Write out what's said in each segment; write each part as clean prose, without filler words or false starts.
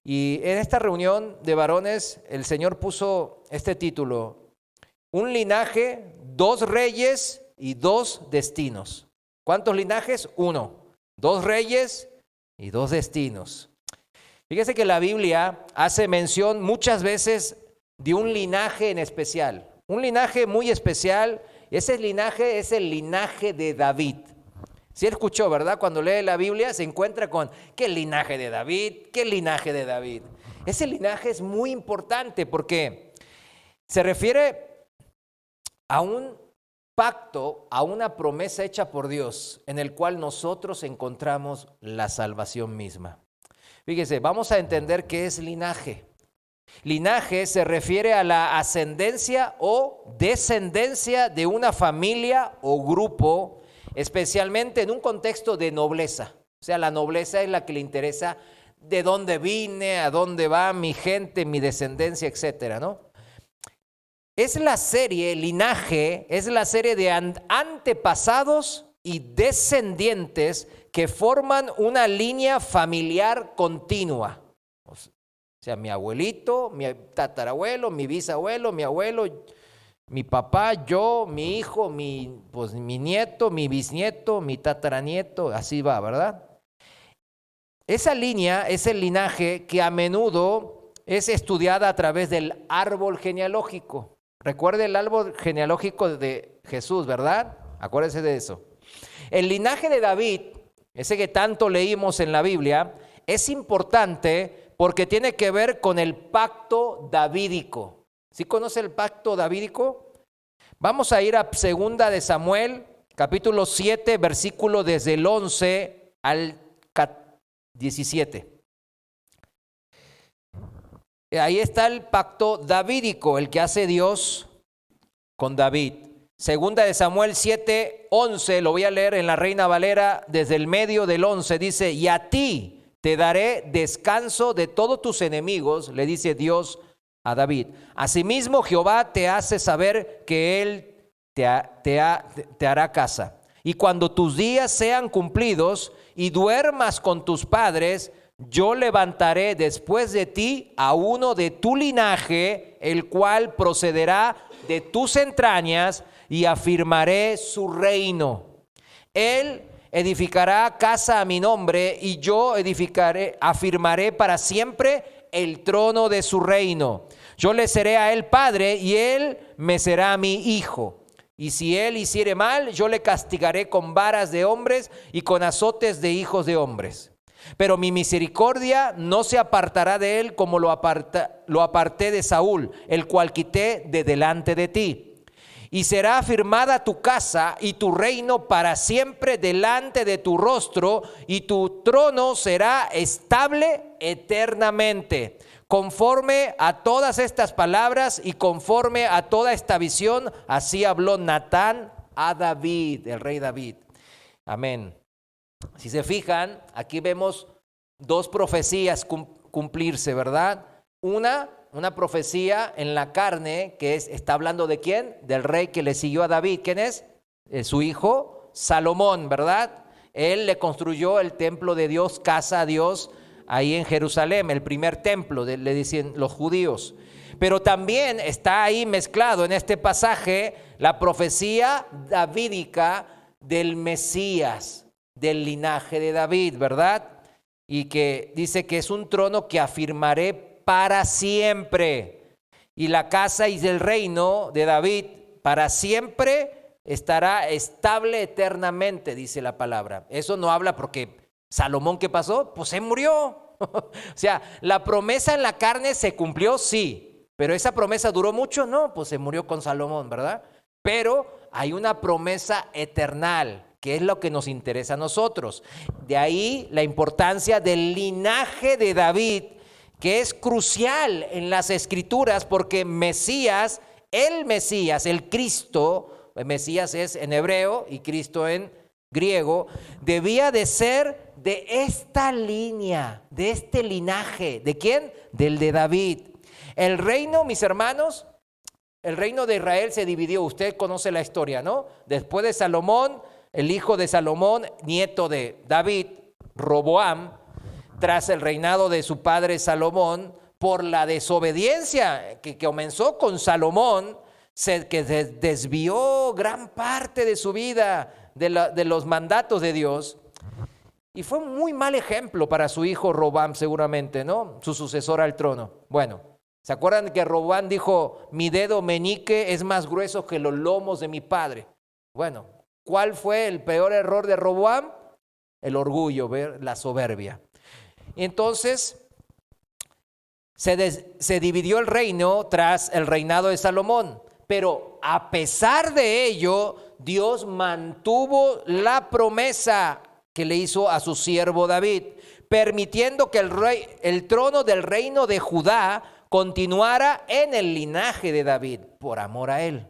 Y en esta reunión de varones, el Señor puso este título: un linaje, 2 reyes y 2 destinos. ¿Cuántos linajes? 1. 2 reyes y 2 destinos. Fíjese que la Biblia hace mención muchas veces de un linaje en especial. Un linaje muy especial. Ese linaje es el linaje de David. Si escuchó, ¿verdad? Cuando lee la Biblia se encuentra con ¿qué linaje de David? ¿Qué linaje de David? Ese linaje es muy importante porque se refiere a un pacto, a una promesa hecha por Dios en el cual nosotros encontramos la salvación misma. Fíjese, vamos a entender qué es linaje. Linaje se refiere a la ascendencia o descendencia de una familia o grupo, especialmente en un contexto de nobleza. O sea, la nobleza es la que le interesa de dónde vine, a dónde va mi gente, mi descendencia, etcétera, ¿no? Es la serie, linaje, es la serie de antepasados y descendientes que forman una línea familiar continua. O sea, mi abuelito, mi tatarabuelo, mi bisabuelo, mi abuelo, mi papá, yo, mi hijo, mi nieto, mi bisnieto, mi tataranieto, así va, ¿verdad? Esa línea es el linaje que a menudo es estudiada a través del árbol genealógico. Recuerde el árbol genealógico de Jesús, ¿verdad? Acuérdese de eso. El linaje de David, ese que tanto leímos en la Biblia, es importante porque tiene que ver con el pacto davídico. ¿Sí conoce el pacto davídico? Vamos a ir a 2 de Samuel, capítulo 7, versículo desde el 11 al 17. Ahí está el pacto davídico, el que hace Dios con David. 2 de Samuel 7, 11, lo voy a leer en la Reina Valera desde el medio del 11, dice: y a ti te daré descanso de todos tus enemigos, le dice Dios a David. Asimismo, Jehová te hace saber que Él te hará casa. Y cuando tus días sean cumplidos y duermas con tus padres, yo levantaré después de ti a uno de tu linaje, el cual procederá de tus entrañas, y afirmaré su reino. Él edificará casa a mi nombre, y yo afirmaré para siempre el trono de su reino. Yo le seré a él padre, y él me será mi hijo. Y si él hiciere mal, yo le castigaré con varas de hombres y con azotes de hijos de hombres. Pero mi misericordia no se apartará de él como lo aparté de Saúl, el cual quité de delante de ti. Y será afirmada tu casa y tu reino para siempre delante de tu rostro, y tu trono será estable eternamente. Conforme a todas estas palabras y conforme a toda esta visión, así habló Natán a David, el rey David. Amén. Si se fijan, aquí vemos 2 profecías cumplirse, ¿verdad? Una profecía en la carne que está hablando de ¿quién? Del rey que le siguió a David. ¿Quién es? Su hijo Salomón, ¿verdad? Él le construyó el templo de Dios, casa a Dios, ahí en Jerusalén, el primer templo, le dicen los judíos. Pero también está ahí mezclado en este pasaje la profecía davídica del Mesías, del linaje de David, ¿verdad? Y que dice que es un trono que afirmaré para siempre. Y la casa y el reino de David para siempre estará estable eternamente, dice la palabra. Eso no habla porque Salomón, ¿qué pasó? Pues se murió. O sea, la promesa en la carne se cumplió, sí. Pero esa promesa duró mucho, no, pues se murió con Salomón, ¿verdad? Pero hay una promesa eternal, que es lo que nos interesa a nosotros. De ahí la importancia del linaje de David, que es crucial en las Escrituras, porque Mesías, el Cristo, el Mesías es en hebreo y Cristo en griego, debía de ser de esta línea, de este linaje. ¿De quién? Del de David. El reino, mis hermanos, el reino de Israel se dividió. Usted conoce la historia, ¿no? Después de Salomón, el hijo de Salomón, nieto de David, Roboam, tras el reinado de su padre Salomón, por la desobediencia que comenzó con Salomón, que desvió gran parte de su vida de los mandatos de Dios. Y fue un muy mal ejemplo para su hijo Robam, seguramente, ¿no? Su sucesor al trono. Bueno, ¿se acuerdan que Robam dijo, mi dedo meñique es más grueso que los lomos de mi padre? Bueno, ¿cuál fue el peor error de Roboam? El orgullo, la soberbia. Entonces, se dividió el reino tras el reinado de Salomón, pero a pesar de ello, Dios mantuvo la promesa que le hizo a su siervo David, permitiendo que el trono del reino de Judá continuara en el linaje de David, por amor a él.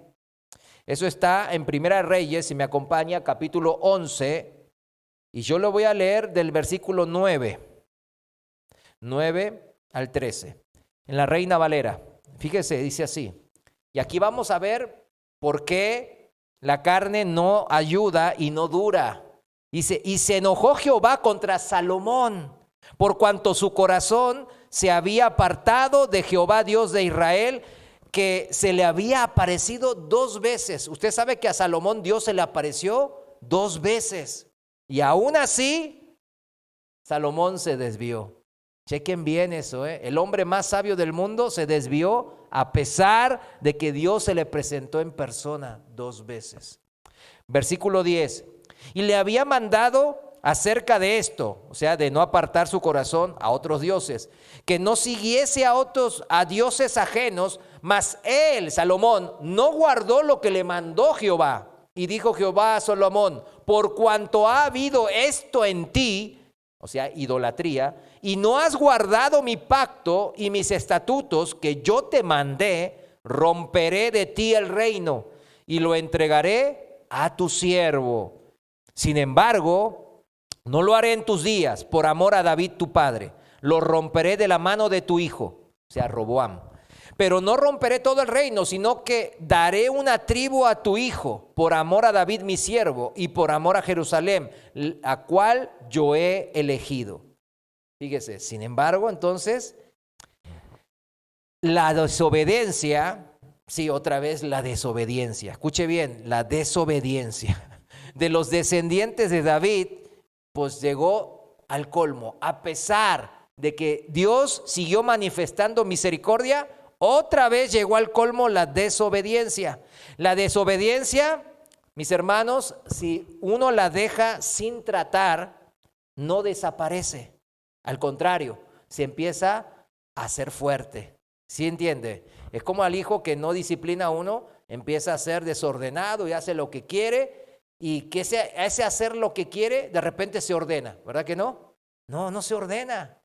Eso está en Primera Reyes, si me acompaña, capítulo 11, y yo lo voy a leer del versículo 9 al 13, en la Reina Valera. Fíjese, dice así, y aquí vamos a ver por qué la carne no ayuda y no dura. Dice, y se enojó Jehová contra Salomón, por cuanto su corazón se había apartado de Jehová Dios de Israel, que se le había aparecido 2 veces. Usted sabe que a Salomón Dios se le apareció 2 veces. Y aún así, Salomón se desvió. Chequen bien eso, ¿eh? El hombre más sabio del mundo se desvió a pesar de que Dios se le presentó en persona 2 veces. Versículo 10. Y le había mandado acerca de esto, o sea, de no apartar su corazón a otros dioses, que no siguiese a dioses ajenos, mas él, Salomón, no guardó lo que le mandó Jehová. Y dijo Jehová a Salomón, por cuanto ha habido esto en ti, o sea, idolatría, y no has guardado mi pacto y mis estatutos que yo te mandé, romperé de ti el reino y lo entregaré a tu siervo. Sin embargo, no lo haré en tus días por amor a David tu padre. Lo romperé de la mano de tu hijo, o sea, Roboam. Pero no romperé todo el reino, sino que daré una tribu a tu hijo por amor a David mi siervo y por amor a Jerusalén, a cual yo he elegido. Fíjese, sin embargo, entonces, la desobediencia, sí, otra vez la desobediencia. Escuche bien, la desobediencia de los descendientes de David, pues llegó al colmo. A pesar de que Dios siguió manifestando misericordia, otra vez llegó al colmo la desobediencia. La desobediencia, mis hermanos, si uno la deja sin tratar, no desaparece. Al contrario, se empieza a hacer fuerte. ¿Sí entiende? Es como al hijo que no disciplina a uno, empieza a ser desordenado y hace lo que quiere, y que ese hacer lo que quiere, de repente se ordena, ¿verdad que no? No, no se ordena,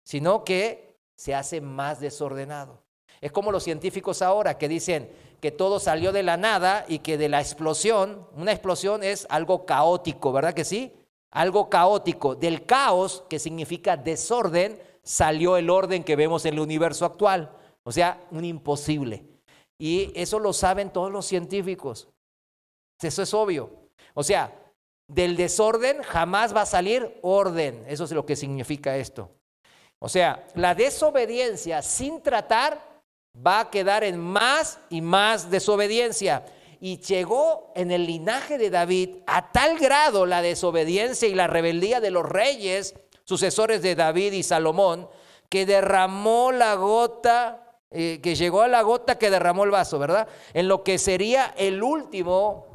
sino que se hace más desordenado. Es como los científicos ahora que dicen que todo salió de la nada y que de la explosión, una explosión es algo caótico, ¿verdad que sí? Algo caótico. Del caos, que significa desorden, salió el orden que vemos en el universo actual. O sea, un imposible. Y eso lo saben todos los científicos. Eso es obvio. O sea, del desorden jamás va a salir orden. Eso es lo que significa esto. O sea, la desobediencia sin tratar va a quedar en más y más desobediencia. Y llegó en el linaje de David a tal grado la desobediencia y la rebeldía de los reyes, sucesores de David y Salomón, que derramó la gota, que llegó a la gota que derramó el vaso, ¿verdad? En lo que sería el último,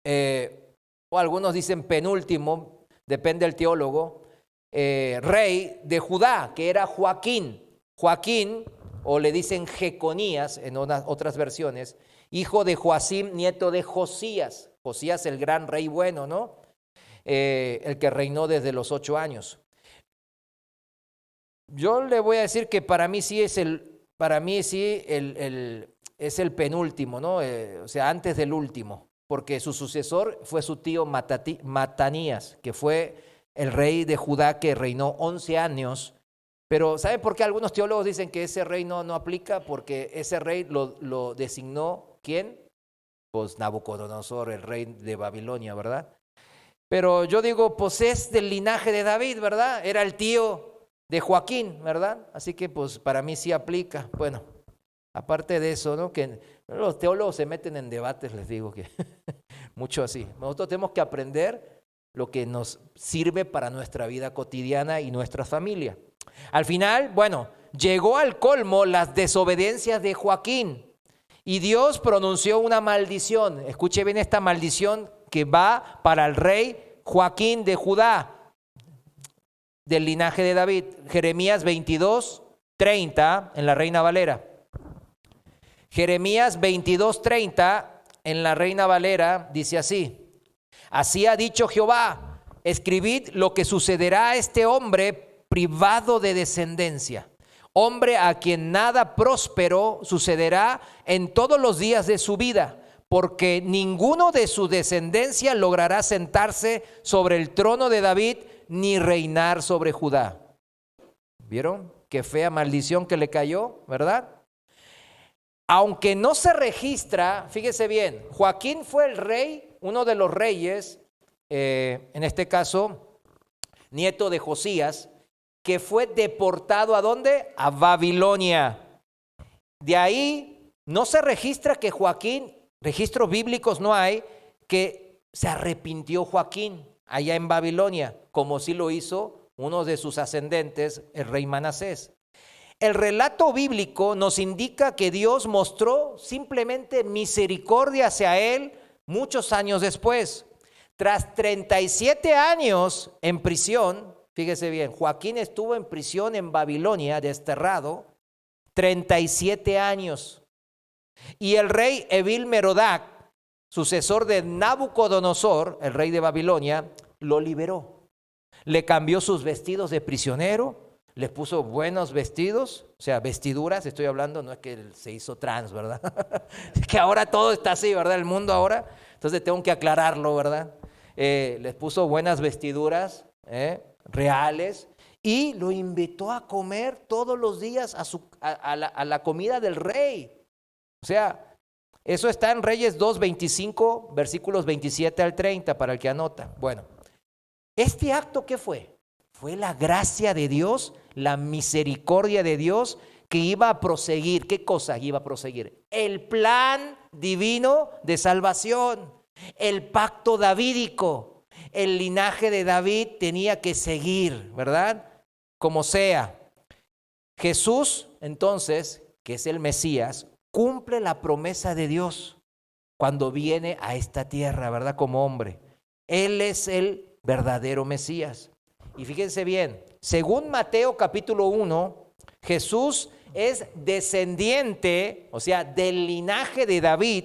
o algunos dicen penúltimo, depende del teólogo, rey de Judá, que era Joaquín. Joaquín, o le dicen Jeconías en otras versiones, hijo de Joacim, nieto de Josías. Josías, el gran rey bueno, ¿no? El que reinó desde los 8 años. Yo le voy a decir que para mí sí es el penúltimo, ¿no? O sea, antes del último, porque su sucesor fue su tío Matanías, que fue el rey de Judá que reinó 11 años. Pero ¿saben por qué algunos teólogos dicen que ese rey no aplica? Porque ese rey lo designó, ¿quién? Pues Nabucodonosor, el rey de Babilonia, ¿verdad? Pero yo digo, pues es del linaje de David, ¿verdad? Era el tío de Joaquín, ¿verdad? Así que pues para mí sí aplica. Bueno, aparte de eso, ¿no? Que los teólogos se meten en debates, les digo que mucho así. Nosotros tenemos que aprender lo que nos sirve para nuestra vida cotidiana y nuestra familia. Al final, bueno, llegó al colmo las desobediencias de Joaquín y Dios pronunció una maldición. Escuche bien esta maldición que va para el rey Joaquín de Judá, del linaje de David. Jeremías 22:30 en la Reina Valera. Jeremías 22:30 en la Reina Valera dice así: así ha dicho Jehová, escribid lo que sucederá a este hombre privado de descendencia, hombre a quien nada próspero sucederá en todos los días de su vida, porque ninguno de su descendencia logrará sentarse sobre el trono de David ni reinar sobre Judá. ¿Vieron? Qué fea maldición que le cayó, ¿verdad? Aunque no se registra, fíjese bien, Joaquín fue el rey, uno de los reyes, en este caso, nieto de Josías, que fue deportado ¿a dónde? A Babilonia. De ahí no se registra que Joaquín, registros bíblicos no hay, que se arrepintió Joaquín allá en Babilonia, como sí lo hizo uno de sus ascendentes, el rey Manasés. El relato bíblico nos indica que Dios mostró simplemente misericordia hacia él muchos años después. Tras 37 años en prisión, fíjese bien, Joaquín estuvo en prisión en Babilonia, desterrado, 37 años. Y el rey Evil-Merodach, sucesor de Nabucodonosor, el rey de Babilonia, lo liberó. Le cambió sus vestidos de prisionero, le puso buenos vestidos, o sea, vestiduras, estoy hablando, no es que él se hizo trans, ¿verdad? Es que ahora todo está así, ¿verdad? El mundo ahora, entonces tengo que aclararlo, ¿verdad? Les puso buenas vestiduras, reales, y lo invitó a comer todos los días a la comida del rey. O sea, eso está en Reyes 2:25, versículos 27 al 30, para el que anota. Bueno, ¿este acto qué fue? Fue la gracia de Dios, la misericordia de Dios que iba a proseguir. ¿Qué cosa iba a proseguir? El plan divino de salvación, el pacto davídico. El linaje de David tenía que seguir, ¿verdad? Como sea. Jesús, entonces, que es el Mesías, cumple la promesa de Dios cuando viene a esta tierra, ¿verdad? Como hombre. Él es el verdadero Mesías. Y fíjense bien, según Mateo capítulo 1, Jesús es descendiente, o sea, del linaje de David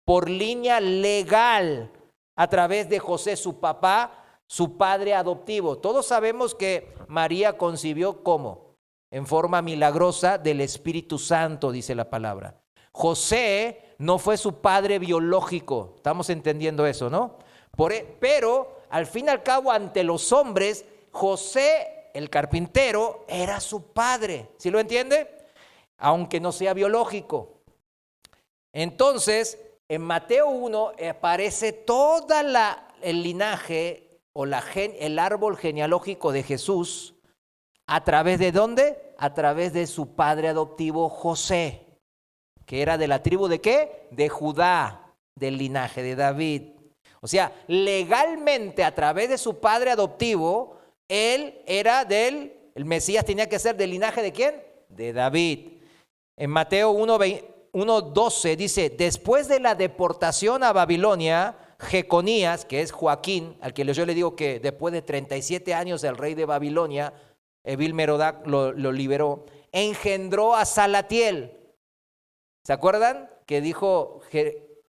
por línea legal a través de José, su papá, su padre adoptivo. Todos sabemos que María concibió ¿cómo? En forma milagrosa del Espíritu Santo, dice la palabra. José no fue su padre biológico, estamos entendiendo eso, ¿no? Pero al fin y al cabo, ante los hombres, José, el carpintero, era su padre. ¿Sí lo entiende? Aunque no sea biológico. Entonces, en Mateo 1 aparece todo el linaje o el árbol genealógico de Jesús. ¿A través de dónde? A través de su padre adoptivo José, que era de la tribu ¿de qué? De Judá, del linaje de David. O sea, legalmente a través de su padre adoptivo, él era el Mesías tenía que ser del linaje ¿de quién? De David. En Mateo 1:12 dice, después de la deportación a Babilonia, Jeconías, que es Joaquín, al que yo le digo que después de 37 años el rey de Babilonia, Evil-Merodach lo liberó, engendró a Salatiel. ¿Se acuerdan? Que dijo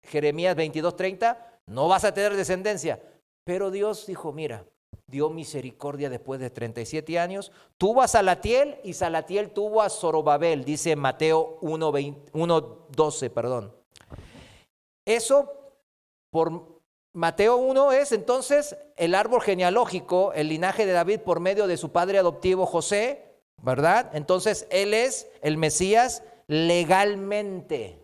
Jeremías 22:30, no vas a tener descendencia. Pero Dios dijo, mira, dio misericordia después de 37 años, tuvo a Salatiel y Salatiel tuvo a Zorobabel, dice Mateo 1:12, perdón. Eso por Mateo 1 es entonces el árbol genealógico, el linaje de David por medio de su padre adoptivo José, ¿verdad? Entonces él es el Mesías legalmente.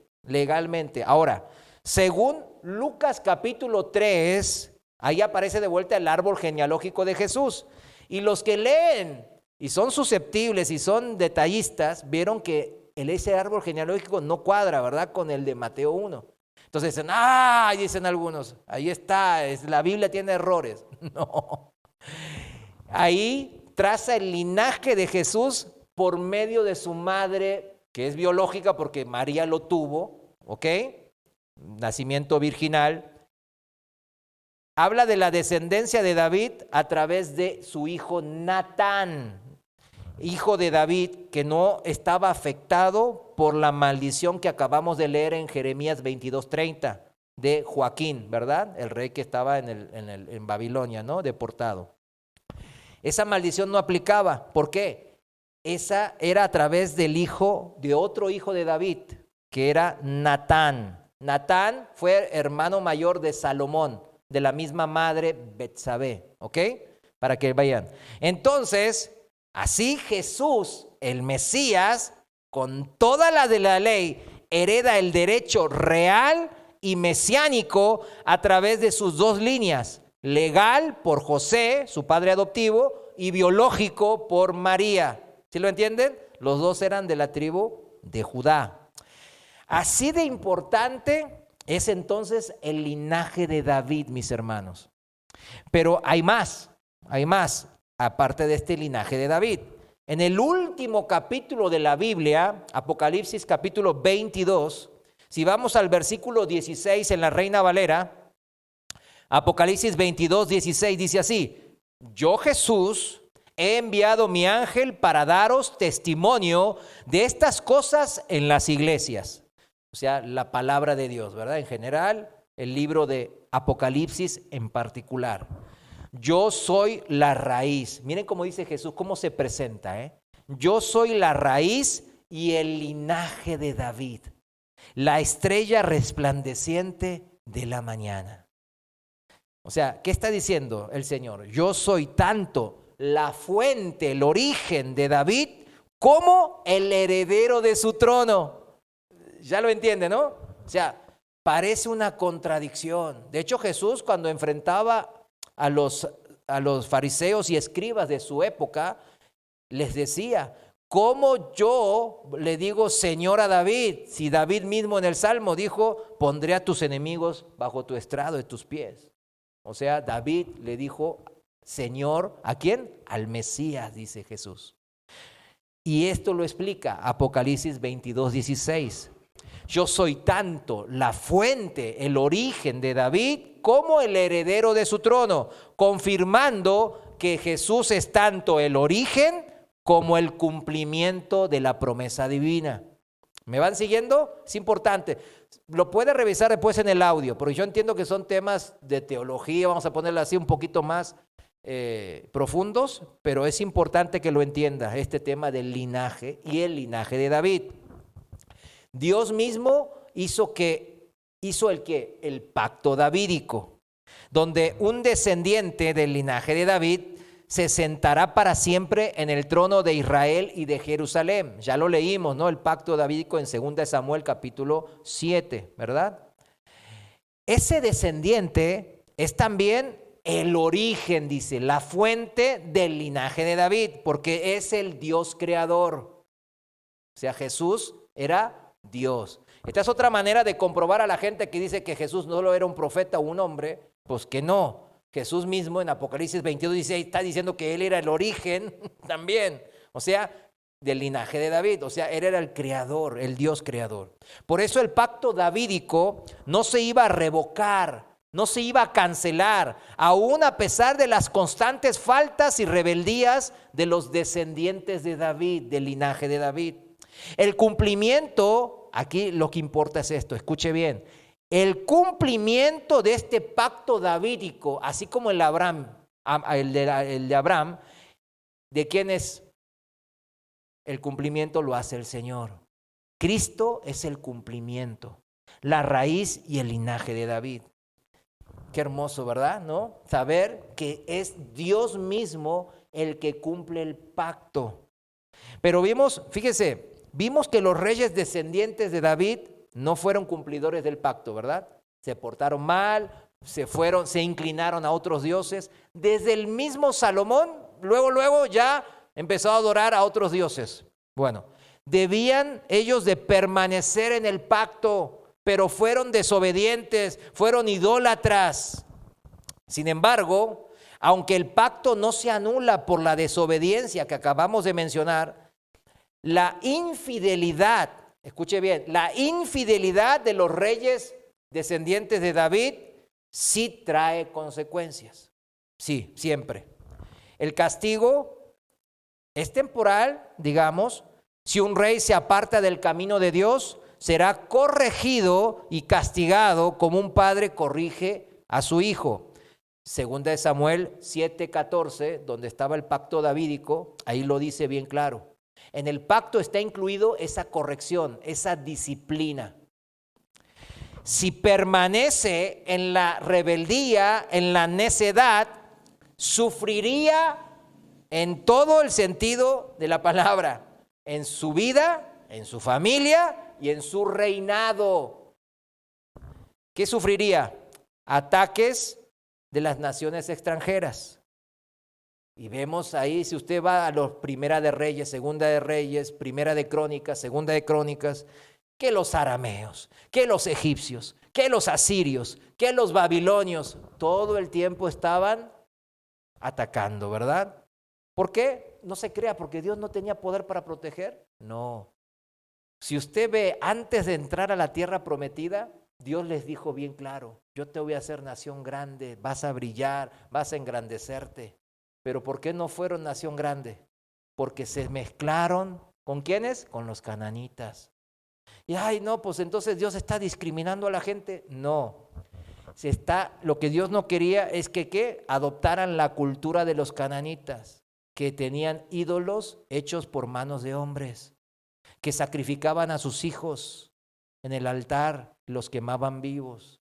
Ahora, según Lucas capítulo 3, Ahí aparece de vuelta el árbol genealógico de Jesús. Y los que leen y son susceptibles y son detallistas, vieron que ese árbol genealógico no cuadra, ¿verdad?, con el de Mateo 1. Entonces dicen, dicen algunos, ahí está, la Biblia tiene errores. No. Ahí traza el linaje de Jesús por medio de su madre, que es biológica porque María lo tuvo, ¿ok? Nacimiento virginal. Habla de la descendencia de David a través de su hijo Natán, hijo de David, que no estaba afectado por la maldición que acabamos de leer en Jeremías 22:30 de Joaquín, ¿verdad? El rey que estaba en Babilonia, ¿no? Deportado. Esa maldición no aplicaba. ¿Por qué? Esa era a través del hijo de otro hijo de David, que era Natán. Natán fue hermano mayor de Salomón, de la misma madre Betsabé, ¿ok? Para que vayan. Entonces, así Jesús, el Mesías, con toda la de la ley, hereda el derecho real y mesiánico a través de sus dos líneas: legal por José, su padre adoptivo, y biológico por María. ¿Sí lo entienden? Los dos eran de la tribu de Judá. Así de importante es entonces el linaje de David, mis hermanos. Pero hay más, aparte de este linaje de David. En el último capítulo de la Biblia, Apocalipsis capítulo 22, si vamos al versículo 16 en la Reina Valera, Apocalipsis 22, 16 dice así: yo, Jesús, he enviado mi ángel para daros testimonio de estas cosas en las iglesias. O sea, la palabra de Dios, ¿verdad? En general, el libro de Apocalipsis en particular. Yo soy la raíz. Miren cómo dice Jesús, cómo se presenta, ¿eh? Yo soy la raíz y el linaje de David, la estrella resplandeciente de la mañana. O sea, ¿qué está diciendo el Señor? Yo soy tanto la fuente, el origen de David, como el heredero de su trono. Ya lo entiende, ¿no? O sea, parece una contradicción. De hecho, Jesús, cuando enfrentaba a los fariseos y escribas de su época, les decía: ¿cómo yo le digo Señor a David? Si David mismo en el Salmo dijo: pondré a tus enemigos bajo tu estrado de tus pies. O sea, David le dijo Señor, ¿a quién? Al Mesías, dice Jesús. Y esto lo explica Apocalipsis 22, 16. Yo soy tanto la fuente, el origen de David, como el heredero de su trono, confirmando que Jesús es tanto el origen como el cumplimiento de la promesa divina. ¿Me van siguiendo? Es importante. Lo puede revisar después en el audio, porque yo entiendo que son temas de teología, vamos a ponerlo así un poquito más profundos, pero es importante que lo entienda, este tema del linaje y el linaje de David. Dios mismo hizo el pacto davídico, donde un descendiente del linaje de David se sentará para siempre en el trono de Israel y de Jerusalén. Ya lo leímos, ¿no? El pacto davídico en 2 Samuel capítulo 7, ¿verdad? Ese descendiente es también el origen, dice, la fuente del linaje de David, porque es el Dios creador. O sea, Jesús era Dios. Esta es otra manera de comprobar a la gente que dice que Jesús no solo era un profeta o un hombre, pues que no. Jesús mismo en Apocalipsis 22, 16 está diciendo que él era el origen también, o sea, del linaje de David, o sea, él era el creador, el Dios creador. Por eso el pacto davídico no se iba a revocar, no se iba a cancelar, aún a pesar de las constantes faltas y rebeldías de los descendientes de David, del linaje de David. El cumplimiento, aquí lo que importa es esto, escuche bien, el cumplimiento de este pacto davídico, así como el de Abraham, ¿de quién es? El cumplimiento lo hace el Señor. Cristo es el cumplimiento, la raíz y el linaje de David. Qué hermoso, ¿verdad? ¿No? Saber que es Dios mismo el que cumple el pacto. Pero vimos que los reyes descendientes de David no fueron cumplidores del pacto, ¿verdad? Se portaron mal, se inclinaron a otros dioses. Desde el mismo Salomón, luego ya empezó a adorar a otros dioses. Bueno, debían ellos de permanecer en el pacto, pero fueron desobedientes, fueron idólatras. Sin embargo, aunque el pacto no se anula por la desobediencia que acabamos de mencionar, la infidelidad, escuche bien, la infidelidad de los reyes descendientes de David sí trae consecuencias. Sí, siempre. El castigo es temporal, digamos. Si un rey se aparta del camino de Dios, será corregido y castigado como un padre corrige a su hijo. Segunda de Samuel 7:14, donde estaba el pacto davídico, ahí lo dice bien claro. En el pacto está incluido esa corrección, esa disciplina. Si permanece en la rebeldía, en la necedad, sufriría en todo el sentido de la palabra, en su vida, en su familia y en su reinado. ¿Qué sufriría? Ataques de las naciones extranjeras. Y vemos ahí, si usted va a los Primera de Reyes, Segunda de Reyes, Primera de Crónicas, Segunda de Crónicas, que los arameos, que los egipcios, que los asirios, que los babilonios, todo el tiempo estaban atacando, ¿verdad? ¿Por qué? No se crea, porque Dios no tenía poder para proteger. No. Si usted ve, antes de entrar a la tierra prometida, Dios les dijo bien claro, yo te voy a hacer nación grande, vas a brillar, vas a engrandecerte. Pero ¿por qué no fueron nación grande? Porque se mezclaron, ¿con quiénes? Con los cananitas. Y ay, no, pues entonces Dios está discriminando a la gente. No, lo que Dios no quería es que adoptaran la cultura de los cananitas, que tenían ídolos hechos por manos de hombres, que sacrificaban a sus hijos en el altar, los quemaban vivos,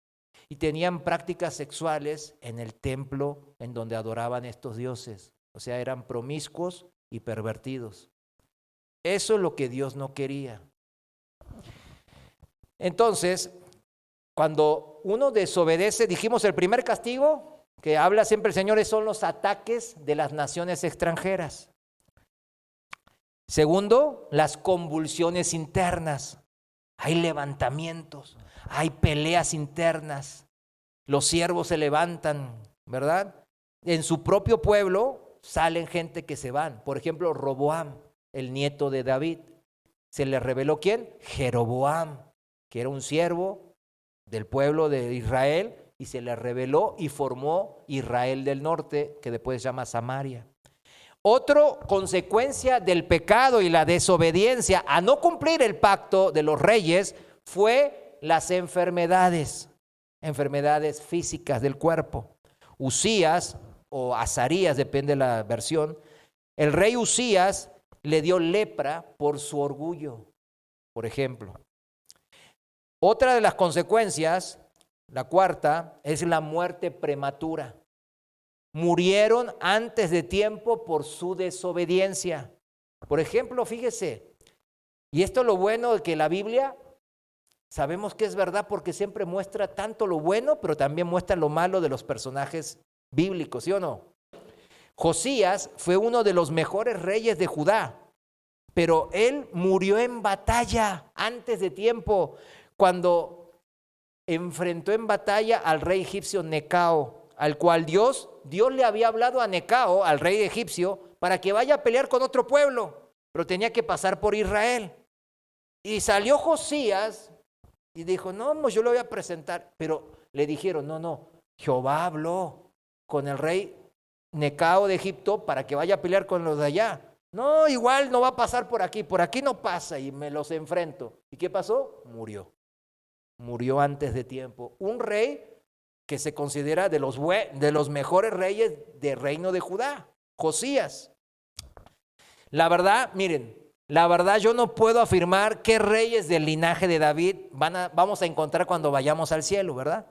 y tenían prácticas sexuales en el templo en donde adoraban estos dioses. O sea, eran promiscuos y pervertidos. Eso es lo que Dios no quería. Entonces, cuando uno desobedece, dijimos el primer castigo que habla siempre el Señor son los ataques de las naciones extranjeras. Segundo, las convulsiones internas. Hay levantamientos, hay peleas internas. Los siervos se levantan, ¿verdad? En su propio pueblo salen gente que se van. Por ejemplo, Roboam, el nieto de David. ¿Se le reveló quién? Jeroboam, que era un siervo del pueblo de Israel, y se le reveló y formó Israel del norte, que después se llama Samaria. Otra consecuencia del pecado y la desobediencia a no cumplir el pacto de los reyes fue las enfermedades físicas del cuerpo. Usías o Azarías, depende de la versión, el rey Usías le dio lepra por su orgullo, por ejemplo. Otra de las consecuencias, la cuarta, es la muerte prematura. Murieron antes de tiempo por su desobediencia. Por ejemplo, fíjese, y esto es lo bueno de que la Biblia, sabemos que es verdad porque siempre muestra tanto lo bueno, pero también muestra lo malo de los personajes bíblicos, ¿sí o no? Josías fue uno de los mejores reyes de Judá, pero él murió en batalla antes de tiempo, cuando enfrentó en batalla al rey egipcio Necao, al cual Dios le había hablado a Necao, al rey egipcio, para que vaya a pelear con otro pueblo, pero tenía que pasar por Israel. Y salió Josías y dijo, no, pues yo lo voy a presentar. Pero le dijeron, no, Jehová habló con el rey Necao de Egipto para que vaya a pelear con los de allá. No, igual no va a pasar por aquí no pasa y me los enfrento. ¿Y qué pasó? Murió antes de tiempo. Un rey que se considera de los mejores reyes del reino de Judá, Josías. La verdad, miren, yo no puedo afirmar qué reyes del linaje de David vamos a encontrar cuando vayamos al cielo, ¿verdad?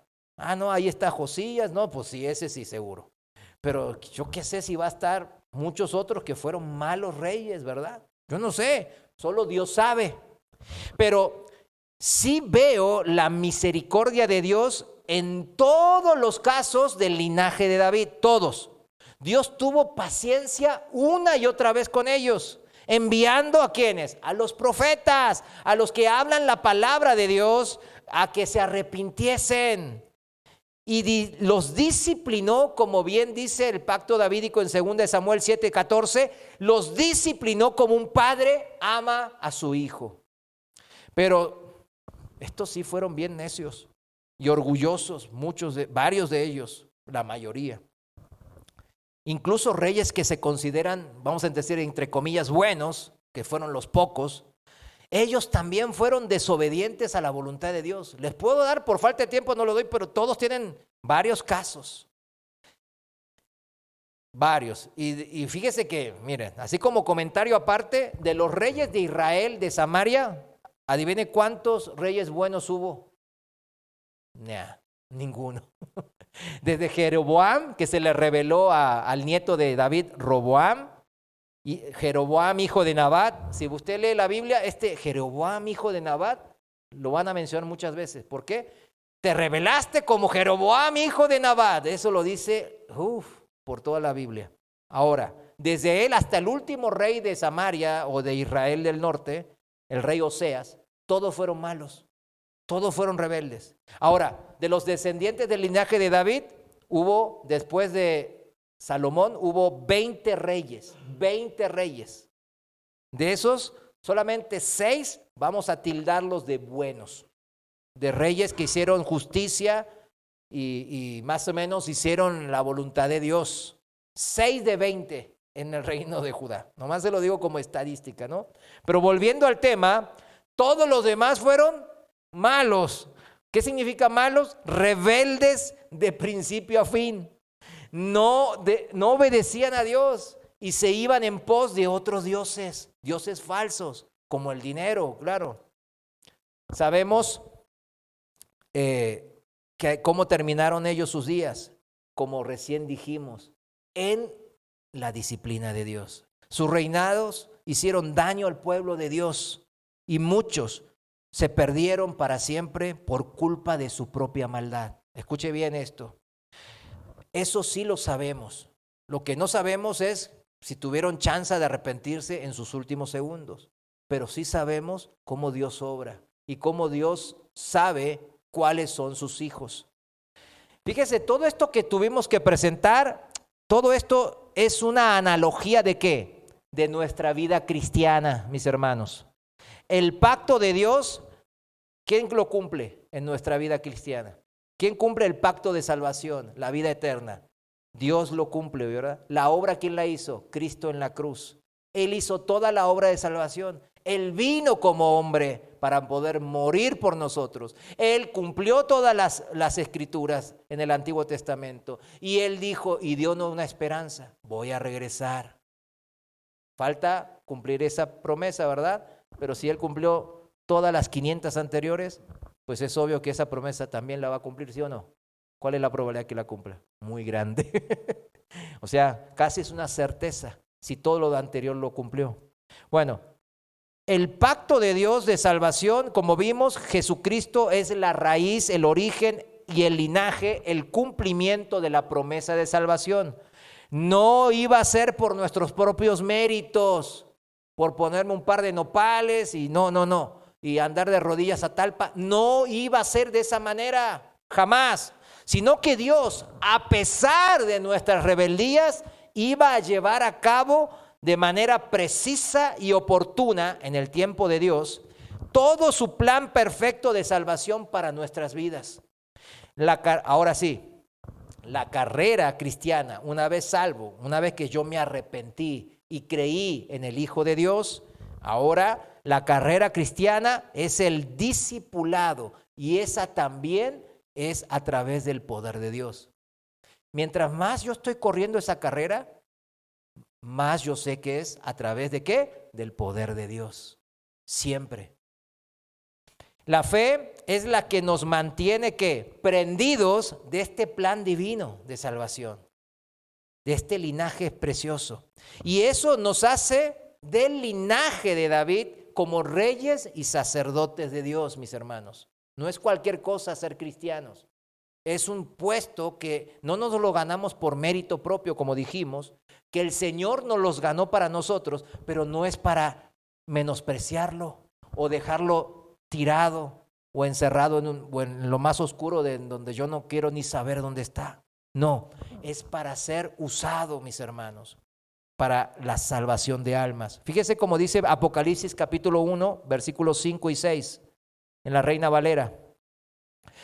No, ahí está Josías, no, pues sí, ese sí seguro. Pero yo qué sé si va a estar muchos otros que fueron malos reyes, ¿verdad? Yo no sé, solo Dios sabe. Pero sí veo la misericordia de Dios en todos los casos del linaje de David, todos. Dios tuvo paciencia una y otra vez con ellos, enviando ¿a quiénes? A los profetas, a los que hablan la palabra de Dios, a que se arrepintiesen. Y los disciplinó, como bien dice el pacto davídico en 2 Samuel 7:14, los disciplinó como un padre ama a su hijo. Pero estos sí fueron bien necios y orgullosos, varios de ellos, la mayoría. Incluso reyes que se consideran, vamos a decir entre comillas, buenos, que fueron los pocos, ellos también fueron desobedientes a la voluntad de Dios. Les puedo dar, por falta de tiempo no lo doy, pero todos tienen varios casos. Varios. Y fíjese que, miren, así como comentario aparte, de los reyes de Israel, de Samaria, adivine cuántos reyes buenos hubo. Ninguno. Desde Jeroboam, que se le reveló al nieto de David, Roboam, y Jeroboam, hijo de Nabat. Si usted lee la Biblia, Jeroboam, hijo de Nabat, lo van a mencionar muchas veces. ¿Por qué? Te rebelaste como Jeroboam, hijo de Nabat. Eso lo dice por toda la Biblia. Ahora, desde él hasta el último rey de Samaria o de Israel del norte, el rey Oseas, todos fueron malos. Todos fueron rebeldes. Ahora, de los descendientes del linaje de David, después de Salomón, hubo 20 reyes. 20 reyes. De esos, solamente 6 vamos a tildarlos de buenos. De reyes que hicieron justicia y más o menos hicieron la voluntad de Dios. 6 de 20 en el reino de Judá. Nomás se lo digo como estadística, ¿no? Pero volviendo al tema, todos los demás fueron malos. ¿Qué significa malos? Rebeldes de principio a fin. No obedecían a Dios y se iban en pos de otros dioses, dioses falsos, como el dinero, claro. Sabemos cómo terminaron ellos sus días, como recién dijimos, en la disciplina de Dios. Sus reinados hicieron daño al pueblo de Dios y muchos se perdieron para siempre por culpa de su propia maldad. Escuche bien esto. Eso sí lo sabemos. Lo que no sabemos es si tuvieron chance de arrepentirse en sus últimos segundos. Pero sí sabemos cómo Dios obra y cómo Dios sabe cuáles son sus hijos. Fíjese, todo esto que tuvimos que presentar, todo esto es una analogía ¿de qué? De nuestra vida cristiana, mis hermanos. El pacto de Dios, ¿quién lo cumple en nuestra vida cristiana? ¿Quién cumple el pacto de salvación, la vida eterna? Dios lo cumple, ¿verdad? La obra, ¿quién la hizo? Cristo en la cruz. Él hizo toda la obra de salvación. Él vino como hombre para poder morir por nosotros. Él cumplió todas las escrituras en el Antiguo Testamento. Y Él dijo y dio una esperanza. Voy a regresar. Falta cumplir esa promesa, ¿verdad? Pero si Él cumplió todas las 500 anteriores, pues es obvio que esa promesa también la va a cumplir, ¿sí o no? ¿Cuál es la probabilidad que la cumpla? Muy grande. O sea, casi es una certeza si todo lo anterior lo cumplió. Bueno, el pacto de Dios de salvación, como vimos, Jesucristo es la raíz, el origen y el linaje, el cumplimiento de la promesa de salvación. No iba a ser por nuestros propios méritos, por ponerme un par de nopales y no, y andar de rodillas a Talpa. No iba a ser de esa manera, jamás. Sino que Dios, a pesar de nuestras rebeldías, iba a llevar a cabo de manera precisa y oportuna en el tiempo de Dios todo su plan perfecto de salvación para nuestras vidas. Ahora sí, la carrera cristiana, una vez salvo, una vez que yo me arrepentí y creí en el Hijo de Dios, ahora la carrera cristiana es el discipulado y esa también es a través del poder de Dios. Mientras más yo estoy corriendo esa carrera, más yo sé que es a través de ¿qué? Del poder de Dios. Siempre. La fe es la que nos mantiene ¿qué? Prendidos de este plan divino de salvación, de este linaje precioso. Y eso nos hace del linaje de David como reyes y sacerdotes de Dios, mis hermanos. No es cualquier cosa ser cristianos. es un puesto que no nos lo ganamos por mérito propio, como dijimos, que el Señor nos los ganó para nosotros, pero no es para menospreciarlo o dejarlo tirado o encerrado o en lo más oscuro de donde yo no quiero ni saber dónde está. No, es para ser usado, mis hermanos, para la salvación de almas. Fíjese cómo dice Apocalipsis capítulo 1, versículos 5 y 6, en la Reina Valera.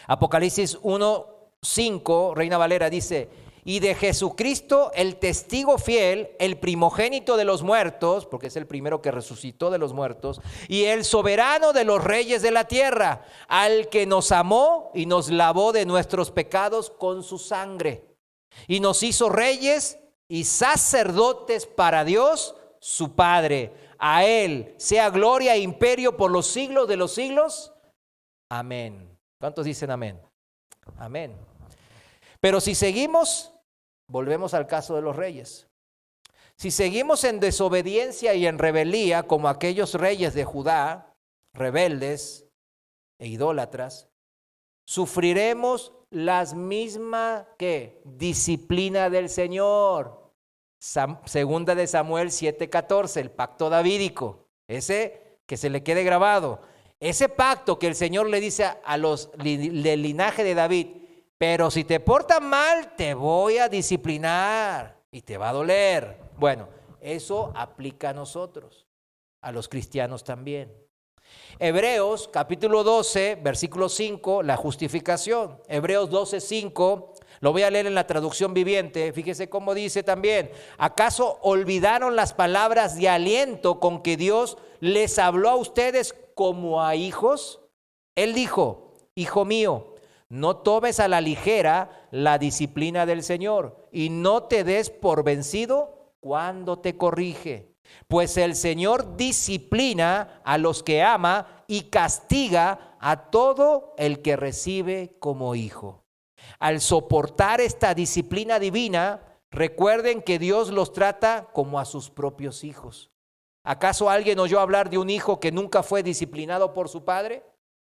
Apocalipsis 1, 5, Reina Valera dice: y de Jesucristo, el testigo fiel, el primogénito de los muertos, porque es el primero que resucitó de los muertos, y el soberano de los reyes de la tierra, al que nos amó y nos lavó de nuestros pecados con su sangre, y nos hizo reyes y sacerdotes para Dios, su Padre. A Él sea gloria e imperio por los siglos de los siglos. Amén. ¿Cuántos dicen amén? Amén. Pero si seguimos, volvemos al caso de los reyes. Si seguimos en desobediencia y en rebeldía, como aquellos reyes de Judá, rebeldes e idólatras, sufriremos las mismas disciplina del Señor. Segunda de Samuel 7:14, el pacto davídico, ese que se le quede grabado. Ese pacto que el Señor le dice a los del linaje de David: pero si te portas mal, te voy a disciplinar y te va a doler. Bueno, eso aplica a nosotros, a los cristianos también. Hebreos capítulo 12, versículo 5, la justificación. Hebreos 12, 5, lo voy a leer en la traducción viviente. Fíjese cómo dice también: ¿acaso olvidaron las palabras de aliento con que Dios les habló a ustedes como a hijos? Él dijo: hijo mío, no tomes a la ligera la disciplina del Señor y no te des por vencido cuando te corrige. Pues el Señor disciplina a los que ama y castiga a todo el que recibe como hijo. Al soportar esta disciplina divina, recuerden que Dios los trata como a sus propios hijos. ¿Acaso alguien oyó hablar de un hijo que nunca fue disciplinado por su padre?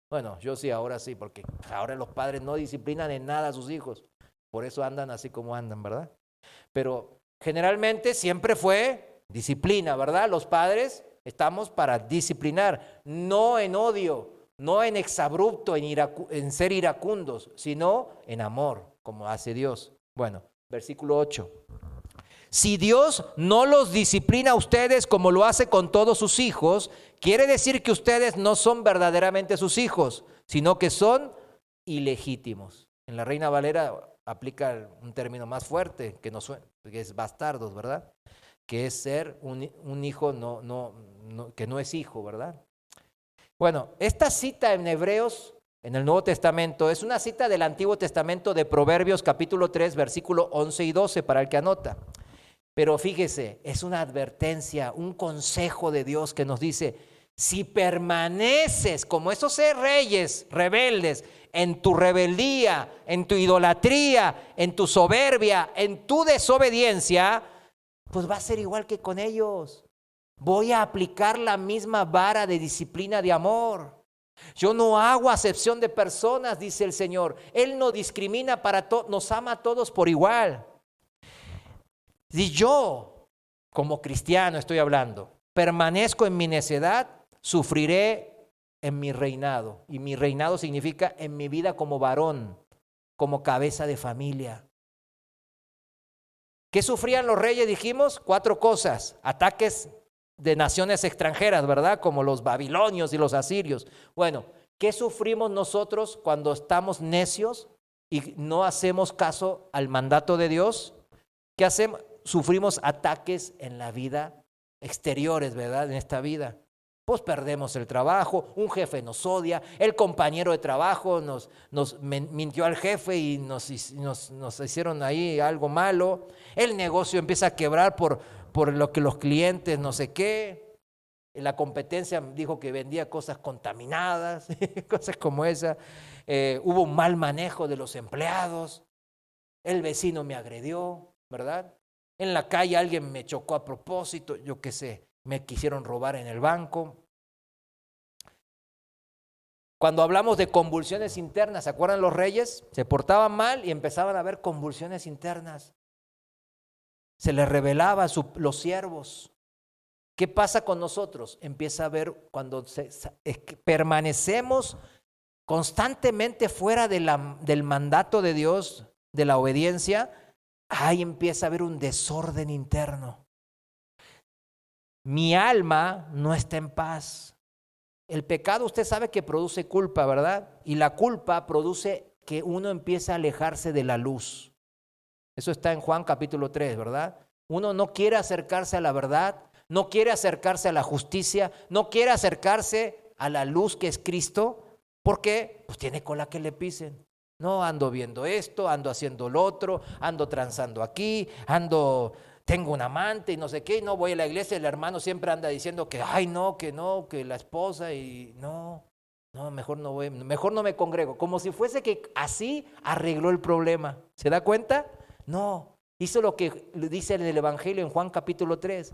Bueno, yo sí, ahora sí, porque ahora los padres no disciplinan en nada a sus hijos. Por eso andan así como andan, ¿verdad? Pero generalmente siempre fue disciplina, ¿verdad? Los padres estamos para disciplinar, no en odio, no en exabrupto, en ser iracundos, sino en amor, como hace Dios. Bueno, versículo 8. Si Dios no los disciplina a ustedes como lo hace con todos sus hijos, quiere decir que ustedes no son verdaderamente sus hijos, sino que son ilegítimos. En la Reina Valera aplica un término más fuerte, que es bastardos, ¿verdad? Que es ser un hijo que no es hijo, ¿verdad? Bueno, esta cita en Hebreos, en el Nuevo Testamento, es una cita del Antiguo Testamento de Proverbios capítulo 3, versículo 11 y 12, para el que anota. Pero fíjese, es una advertencia, un consejo de Dios que nos dice: si permaneces como esos reyes rebeldes, en tu rebeldía, en tu idolatría, en tu soberbia, en tu desobediencia, pues va a ser igual que con ellos. Voy a aplicar la misma vara de disciplina de amor. Yo no hago acepción de personas, dice el Señor. Él no discrimina nos ama a todos por igual. Si yo, como cristiano estoy hablando, permanezco en mi necedad, sufriré en mi reinado. Y mi reinado significa en mi vida como varón, como cabeza de familia. ¿Qué sufrían los reyes? Dijimos 4 cosas: ataques de naciones extranjeras, ¿verdad? Como los babilonios y los asirios. Bueno, ¿qué sufrimos nosotros cuando estamos necios y no hacemos caso al mandato de Dios? ¿Qué hacemos? Sufrimos ataques en la vida, exteriores, ¿verdad? En esta vida. Pues perdemos el trabajo, un jefe nos odia, el compañero de trabajo nos mintió al jefe y nos hicieron ahí algo malo. El negocio empieza a quebrar por lo que los clientes no sé qué. La competencia dijo que vendía cosas contaminadas, cosas como esa. Hubo un mal manejo de los empleados. El vecino me agredió, ¿verdad? En la calle alguien me chocó a propósito, yo qué sé, me quisieron robar en el banco. Cuando hablamos de convulsiones internas, ¿se acuerdan los reyes? Se portaban mal y empezaban a haber convulsiones internas. Se les revelaba a los siervos. ¿Qué pasa con nosotros? Empieza a ver cuando permanecemos constantemente fuera del mandato de Dios, de la obediencia, ahí empieza a haber un desorden interno. Mi alma no está en paz. El pecado, usted sabe que produce culpa, ¿verdad? Y la culpa produce que uno empiece a alejarse de la luz. Eso está en Juan capítulo 3, ¿verdad? Uno no quiere acercarse a la verdad, no quiere acercarse a la justicia, no quiere acercarse a la luz que es Cristo, porque pues tiene cola que le pisen. No, ando viendo esto, ando haciendo lo otro, ando transando aquí, tengo un amante y no sé qué, y no voy a la iglesia, el hermano siempre anda diciendo que, ay no, que la esposa y no, mejor no voy, mejor no me congrego, como si fuese que así arregló el problema. ¿Se da cuenta? No, hizo lo que dice en el Evangelio en Juan capítulo 3.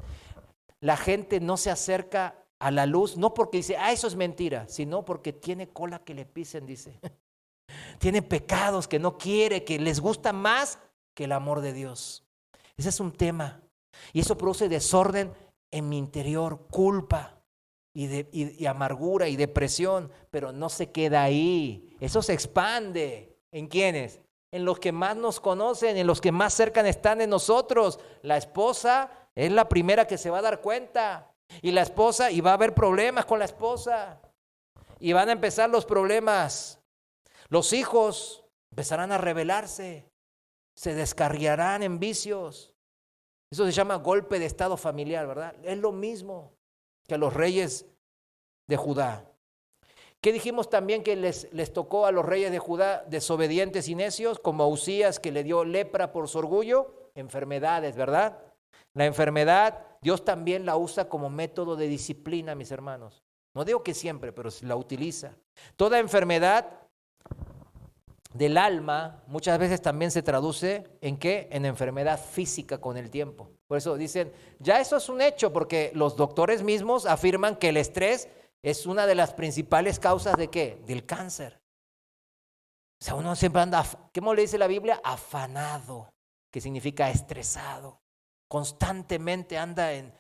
La gente no se acerca a la luz, no porque dice, eso es mentira, sino porque tiene cola que le pisen, dice. Tiene pecados que no quiere, que les gusta más que el amor de Dios. Ese es un tema. Y eso produce desorden en mi interior, culpa y amargura y depresión, pero no se queda ahí. Eso se expande. ¿En quiénes? En los que más nos conocen, en los que más cerca están de nosotros. La esposa es la primera que se va a dar cuenta. Y la esposa, y va a haber problemas con la esposa. Y van a empezar los problemas. Los hijos empezarán a rebelarse. Se descarriarán en vicios. Eso se llama golpe de estado familiar, ¿verdad? Es lo mismo que a los reyes de Judá. ¿Qué dijimos también que les tocó a los reyes de Judá? Desobedientes y necios, como a Usías, que le dio lepra por su orgullo. Enfermedades, ¿verdad? La enfermedad, Dios también la usa como método de disciplina, mis hermanos. No digo que siempre, pero la utiliza. Toda enfermedad del alma muchas veces también se traduce ¿en qué? En enfermedad física con el tiempo. Por eso dicen, ya eso es un hecho, porque los doctores mismos afirman que el estrés es una de las principales causas ¿de qué? Del cáncer. O sea, uno siempre anda, ¿cómo le dice la Biblia? Afanado, que significa estresado. Constantemente anda en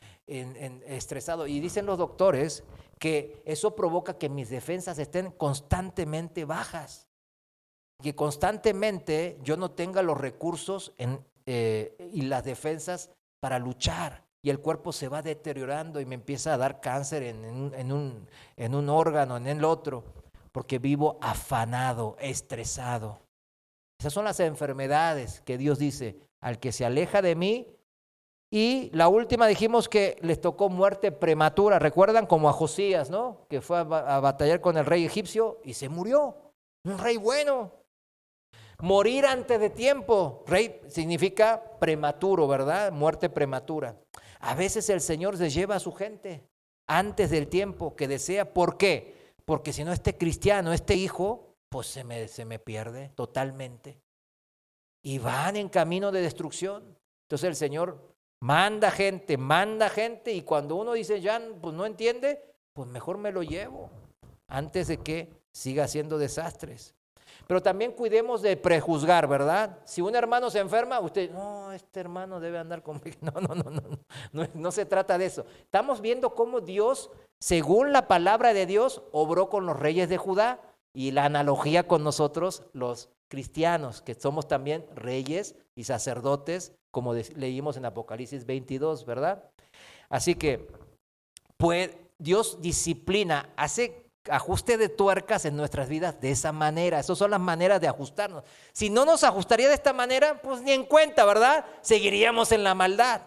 estresado. Y dicen los doctores que eso provoca que mis defensas estén constantemente bajas. Que constantemente yo no tenga los recursos y las defensas para luchar, y el cuerpo se va deteriorando y me empieza a dar cáncer en un órgano, en el otro, porque vivo afanado, estresado. Esas son las enfermedades que Dios dice, al que se aleja de mí. Y la última dijimos que les tocó muerte prematura, ¿recuerdan? Como a Josías, ¿no? Que fue a batallar con el rey egipcio y se murió, un rey bueno. Morir antes de tiempo, rey significa prematuro, ¿verdad? Muerte prematura. A veces el Señor se lleva a su gente antes del tiempo que desea. ¿Por qué? Porque si no, este cristiano, este hijo, pues se me pierde totalmente. Y van en camino de destrucción. Entonces el Señor manda gente, y cuando uno dice ya pues no entiende, pues mejor me lo llevo antes de que siga haciendo desastres. Pero también cuidemos de prejuzgar, ¿verdad? Si un hermano se enferma, usted, no, este hermano debe andar conmigo. No se trata de eso. Estamos viendo cómo Dios, según la palabra de Dios, obró con los reyes de Judá, y la analogía con nosotros, los cristianos, que somos también reyes y sacerdotes, como leímos en Apocalipsis 22, ¿verdad? Así que, pues, Dios disciplina, hace ajuste de tuercas en nuestras vidas de esa manera. Esas son las maneras de ajustarnos. Si no nos ajustaría de esta manera, pues ni en cuenta, ¿verdad? Seguiríamos en la maldad.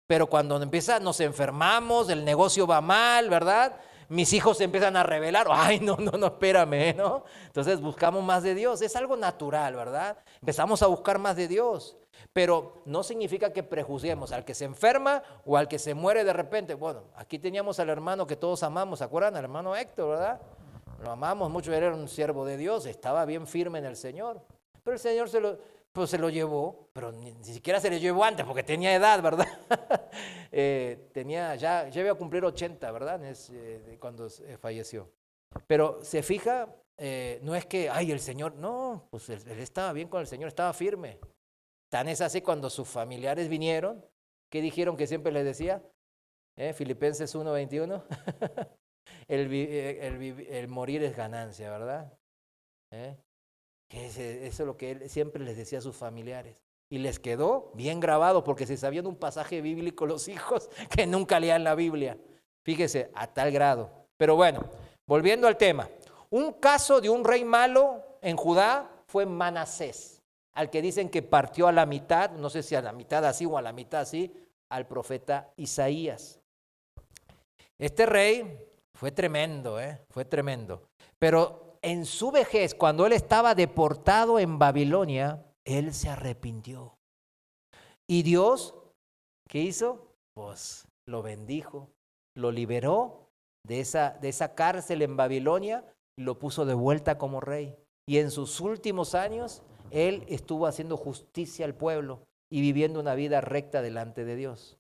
Pero cuando nos enfermamos, el negocio va mal, ¿verdad? Mis hijos se empiezan a rebelar. Ay, no, espérame, ¿no? Entonces buscamos más de Dios. Es algo natural, ¿verdad? Empezamos a buscar más de Dios. Pero no significa que prejuzguemos al que se enferma o al que se muere de repente. Bueno, aquí teníamos al hermano que todos amamos, ¿se acuerdan? Al hermano Héctor, ¿verdad? Lo amamos mucho, él era un siervo de Dios, estaba bien firme en el Señor. Pero el Señor se lo llevó, pero ni siquiera se le llevó antes porque tenía edad, ¿verdad? Ya iba a cumplir 80, ¿verdad? Cuando falleció. Pero se fija, no es que, ay, el Señor, no, pues él estaba bien con el Señor, estaba firme. Tan es así cuando sus familiares vinieron, ¿qué dijeron que siempre les decía? Filipenses 1:21, el morir es ganancia, ¿verdad? Eso es lo que él siempre les decía a sus familiares. Y les quedó bien grabado porque se sabían un pasaje bíblico los hijos que nunca leían la Biblia. Fíjese, a tal grado. Pero bueno, volviendo al tema. Un caso de un rey malo en Judá fue Manasés, al que dicen que partió a la mitad, no sé si a la mitad así o a la mitad así, al profeta Isaías. Este rey fue tremendo, fue tremendo. Pero en su vejez, cuando él estaba deportado en Babilonia, él se arrepintió. ¿Y Dios qué hizo? Pues lo bendijo, lo liberó de esa cárcel en Babilonia y lo puso de vuelta como rey. Y en sus últimos años, él estuvo haciendo justicia al pueblo y viviendo una vida recta delante de Dios.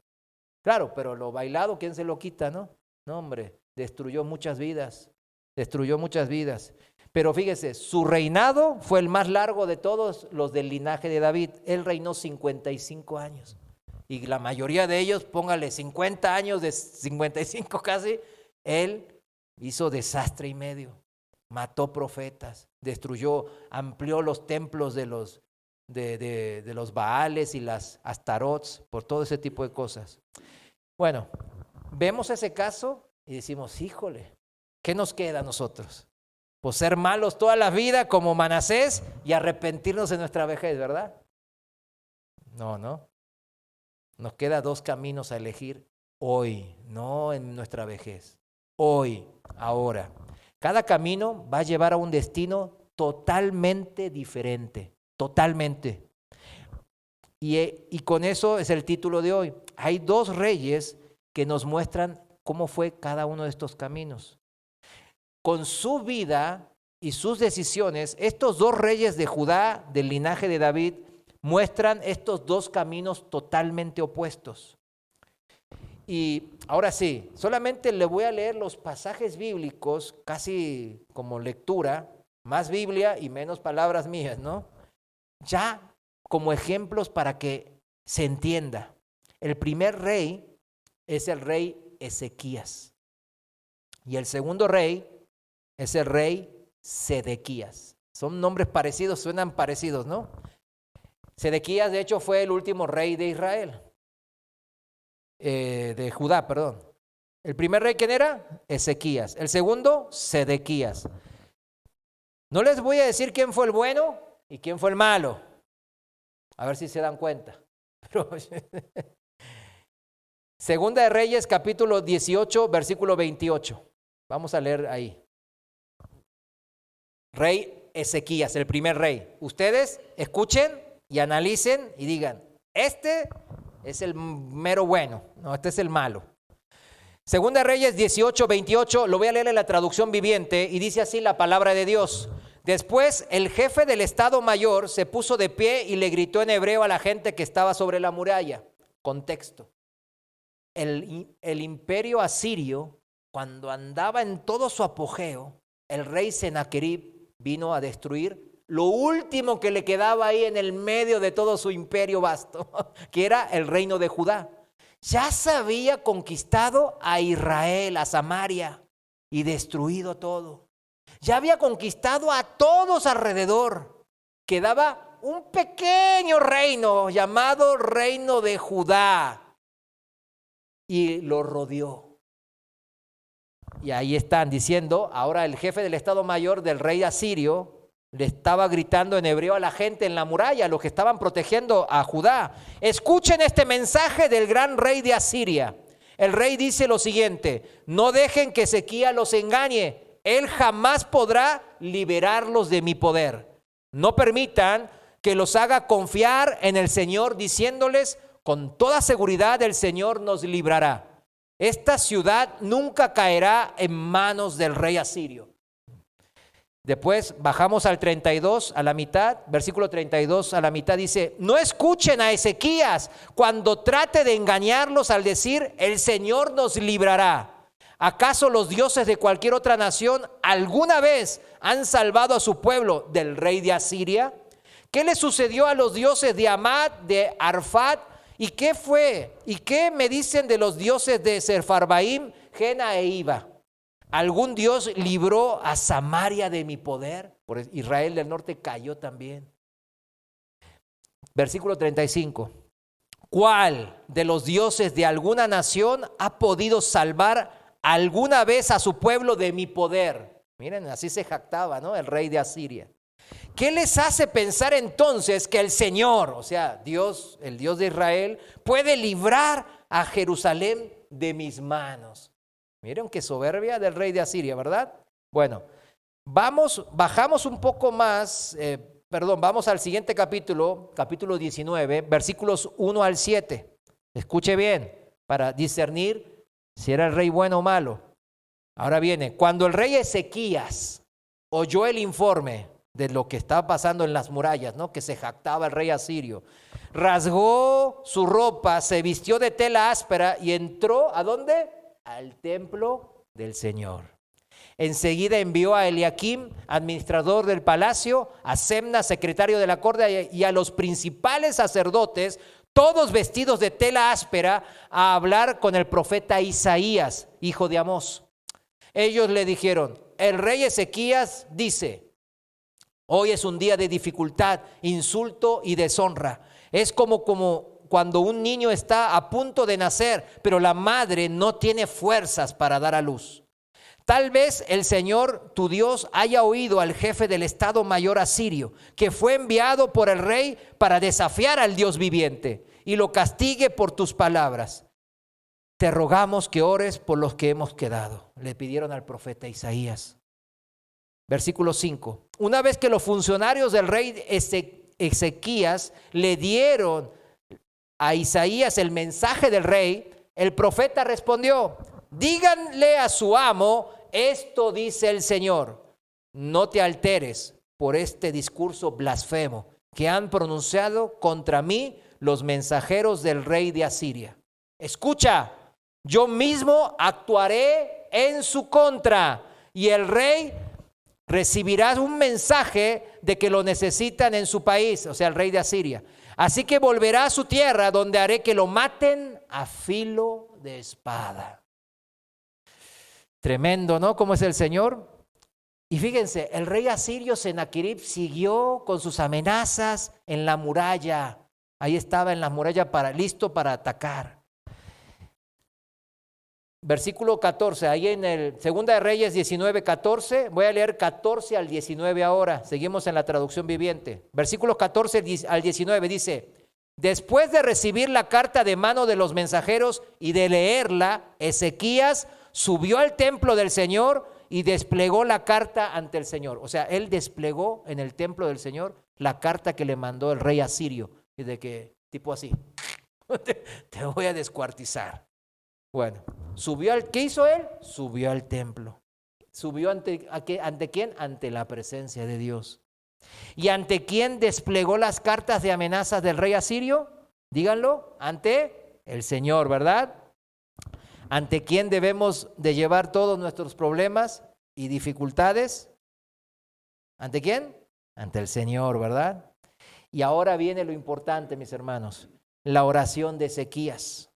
Claro, pero lo bailado, ¿quién se lo quita, no? No, hombre, destruyó muchas vidas. Pero fíjese, su reinado fue el más largo de todos los del linaje de David. Él reinó 55 años. Y la mayoría de ellos, póngale 50 años, de 55 casi, él hizo desastre y medio. Mató profetas, destruyó, amplió los templos de los Baales y las Astarots, por todo ese tipo de cosas. Bueno, vemos ese caso y decimos, híjole, ¿qué nos queda a nosotros? Pues ser malos toda la vida como Manasés y arrepentirnos en nuestra vejez, ¿verdad? No. Nos queda dos caminos a elegir hoy, no en nuestra vejez. Hoy, ahora. Cada camino va a llevar a un destino totalmente diferente, totalmente. Y con eso es el título de hoy. Hay dos reyes que nos muestran cómo fue cada uno de estos caminos. Con su vida y sus decisiones, estos dos reyes de Judá, del linaje de David, muestran estos dos caminos totalmente opuestos. Y ahora sí, solamente le voy a leer los pasajes bíblicos, casi como lectura, más Biblia y menos palabras mías, ¿no? Ya como ejemplos para que se entienda. El primer rey es el rey Ezequías. Y el segundo rey es el rey Sedequías. Son nombres parecidos, suenan parecidos, ¿no? Sedequías, de hecho, fue el último rey de Israel. De Judá, perdón. El primer rey, ¿quién era? Ezequías. El segundo, Sedequías. No les voy a decir quién fue el bueno y quién fue el malo. A ver si se dan cuenta. Pero, Segunda de Reyes, capítulo 18, versículo 28. Vamos a leer ahí. Rey Ezequías, el primer rey. Ustedes escuchen y analicen y digan, este es el mero bueno, no, este es el malo. Segunda de Reyes 18, 28, lo voy a leer en la traducción viviente y dice así la palabra de Dios. Después el jefe del Estado Mayor se puso de pie y le gritó en hebreo a la gente que estaba sobre la muralla. Contexto. El imperio asirio, cuando andaba en todo su apogeo, el rey Sennacherib vino a destruir lo último que le quedaba ahí en el medio de todo su imperio vasto, que era el reino de Judá. Ya se había conquistado a Israel, a Samaria, y destruido todo. Ya había conquistado a todos alrededor. Quedaba un pequeño reino llamado Reino de Judá, y lo rodeó. Y ahí están diciendo, ahora el jefe del Estado Mayor del rey asirio le estaba gritando en hebreo a la gente en la muralla, los que estaban protegiendo a Judá. Escuchen este mensaje del gran rey de Asiria. El rey dice lo siguiente: no dejen que Ezequías los engañe. Él jamás podrá liberarlos de mi poder. No permitan que los haga confiar en el Señor, diciéndoles, con toda seguridad el Señor nos librará. Esta ciudad nunca caerá en manos del rey asirio. Después bajamos al 32, a la mitad, versículo 32 a la mitad dice, no escuchen a Ezequías cuando trate de engañarlos al decir, el Señor nos librará. ¿Acaso los dioses de cualquier otra nación alguna vez han salvado a su pueblo del rey de Asiria? ¿Qué le sucedió a los dioses de Amad, de Arfat? ¿Y qué fue? ¿Y qué me dicen de los dioses de Sefarbaim, Jena e Iva? ¿Algún dios libró a Samaria de mi poder? Por Israel del norte cayó también. Versículo 35. ¿Cuál de los dioses de alguna nación ha podido salvar alguna vez a su pueblo de mi poder? Miren, así se jactaba, ¿no? El rey de Asiria. ¿Qué les hace pensar entonces que el Señor, o sea, Dios, el Dios de Israel, puede librar a Jerusalén de mis manos? Miren qué soberbia del rey de Asiria, ¿verdad? Bueno, bajamos un poco más, vamos al siguiente capítulo, capítulo 19, versículos 1 al 7. Escuche bien, para discernir si era el rey bueno o malo. Ahora viene, cuando el rey Ezequías oyó el informe de lo que estaba pasando en las murallas, ¿no? Que se jactaba el rey asirio, rasgó su ropa, se vistió de tela áspera y entró, ¿a dónde? Al templo del Señor. Enseguida envió a Eliakim, administrador del palacio, a Semna, secretario de la corte, y a los principales sacerdotes, todos vestidos de tela áspera, a hablar con el profeta Isaías, hijo de Amós. Ellos le dijeron, el rey Ezequías dice, hoy es un día de dificultad, insulto y deshonra. Es como cuando un niño está a punto de nacer, pero la madre no tiene fuerzas para dar a luz. Tal vez el Señor, tu Dios, haya oído al jefe del Estado Mayor asirio, que fue enviado por el rey para desafiar al Dios viviente, y lo castigue por tus palabras. Te rogamos que ores por los que hemos quedado, le pidieron al profeta Isaías. Versículo 5. Una vez que los funcionarios del rey Ezequías le dieron a Isaías el mensaje del rey, el profeta respondió, díganle a su amo, esto dice el Señor, no te alteres por este discurso blasfemo que han pronunciado contra mí los mensajeros del rey de Asiria. Escucha, yo mismo actuaré en su contra y el rey recibirá un mensaje de que lo necesitan en su país, o sea, el rey de Asiria. Así que volverá a su tierra donde haré que lo maten a filo de espada. Tremendo, ¿no? ¿Cómo es el Señor? Y fíjense, el rey asirio Sennacherib siguió con sus amenazas en la muralla. Ahí estaba en la muralla listo para atacar. Versículo 14, ahí en el Segunda de Reyes 19, 14, voy a leer 14 al 19 ahora, seguimos en la traducción viviente. Versículos 14 al 19 dice, después de recibir la carta de mano de los mensajeros y de leerla, Ezequías subió al templo del Señor y desplegó la carta ante el Señor. O sea, él desplegó en el templo del Señor la carta que le mandó el rey asirio, y de que, tipo así, te voy a descuartizar. Bueno, ¿qué hizo él? Subió al templo. ¿Subió ante quién? Ante la presencia de Dios. ¿Y ante quién desplegó las cartas de amenazas del rey asirio? Díganlo, ante el Señor, ¿verdad? ¿Ante quién debemos de llevar todos nuestros problemas y dificultades? ¿Ante quién? Ante el Señor, ¿verdad? Y ahora viene lo importante, mis hermanos, la oración de Ezequías.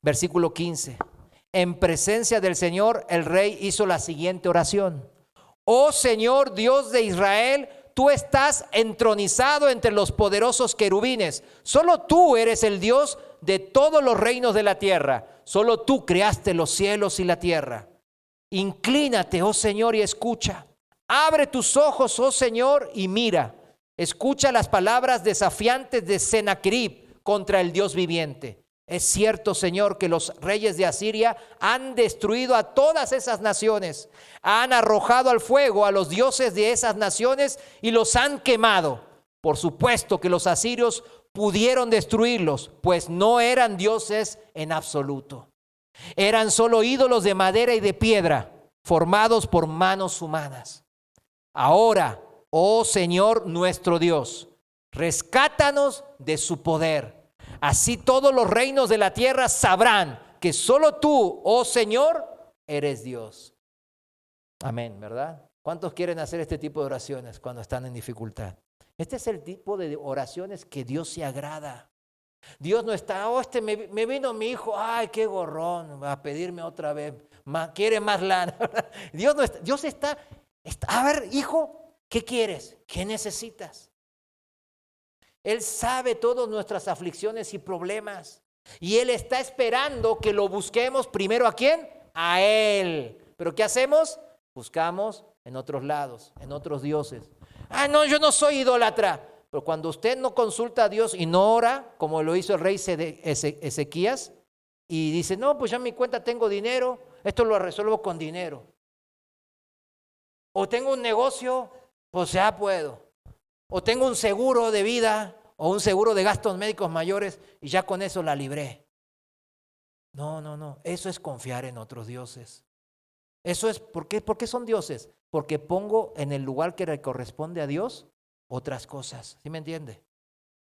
Versículo 15. En presencia del Señor, el rey hizo la siguiente oración. Oh Señor, Dios de Israel, tú estás entronizado entre los poderosos querubines. Solo tú eres el Dios de todos los reinos de la tierra. Solo tú creaste los cielos y la tierra. Inclínate, oh Señor, y escucha. Abre tus ojos, oh Señor, y mira. Escucha las palabras desafiantes de Sennacherib contra el Dios viviente. Es cierto, Señor, que los reyes de Asiria han destruido a todas esas naciones, han arrojado al fuego a los dioses de esas naciones y los han quemado. Por supuesto que los asirios pudieron destruirlos, pues no eran dioses en absoluto. Eran solo ídolos de madera y de piedra, formados por manos humanas. Ahora, oh Señor nuestro Dios, rescátanos de su poder. Así todos los reinos de la tierra sabrán que solo tú, oh Señor, eres Dios. Amén, ¿verdad? ¿Cuántos quieren hacer este tipo de oraciones cuando están en dificultad? Este es el tipo de oraciones que Dios se agrada. Dios no está, me vino mi hijo, ay, qué gorrón, va a pedirme otra vez, quiere más lana. Dios no está, Dios está, a ver, hijo, ¿qué quieres? ¿Qué necesitas? Él sabe todas nuestras aflicciones y problemas. Y Él está esperando que lo busquemos primero ¿a quién? A Él. ¿Pero qué hacemos? Buscamos en otros lados, en otros dioses. Ah, no, yo no soy idólatra. Pero cuando usted no consulta a Dios y no ora, como lo hizo el rey Ezequías, y dice, no, pues ya en mi cuenta tengo dinero, esto lo resuelvo con dinero. O tengo un negocio, pues ya puedo. O tengo un seguro de vida o un seguro de gastos médicos mayores y ya con eso la libré. No. Eso es confiar en otros dioses. Eso es, ¿por qué son dioses? Porque pongo en el lugar que le corresponde a Dios otras cosas. ¿Sí me entiende?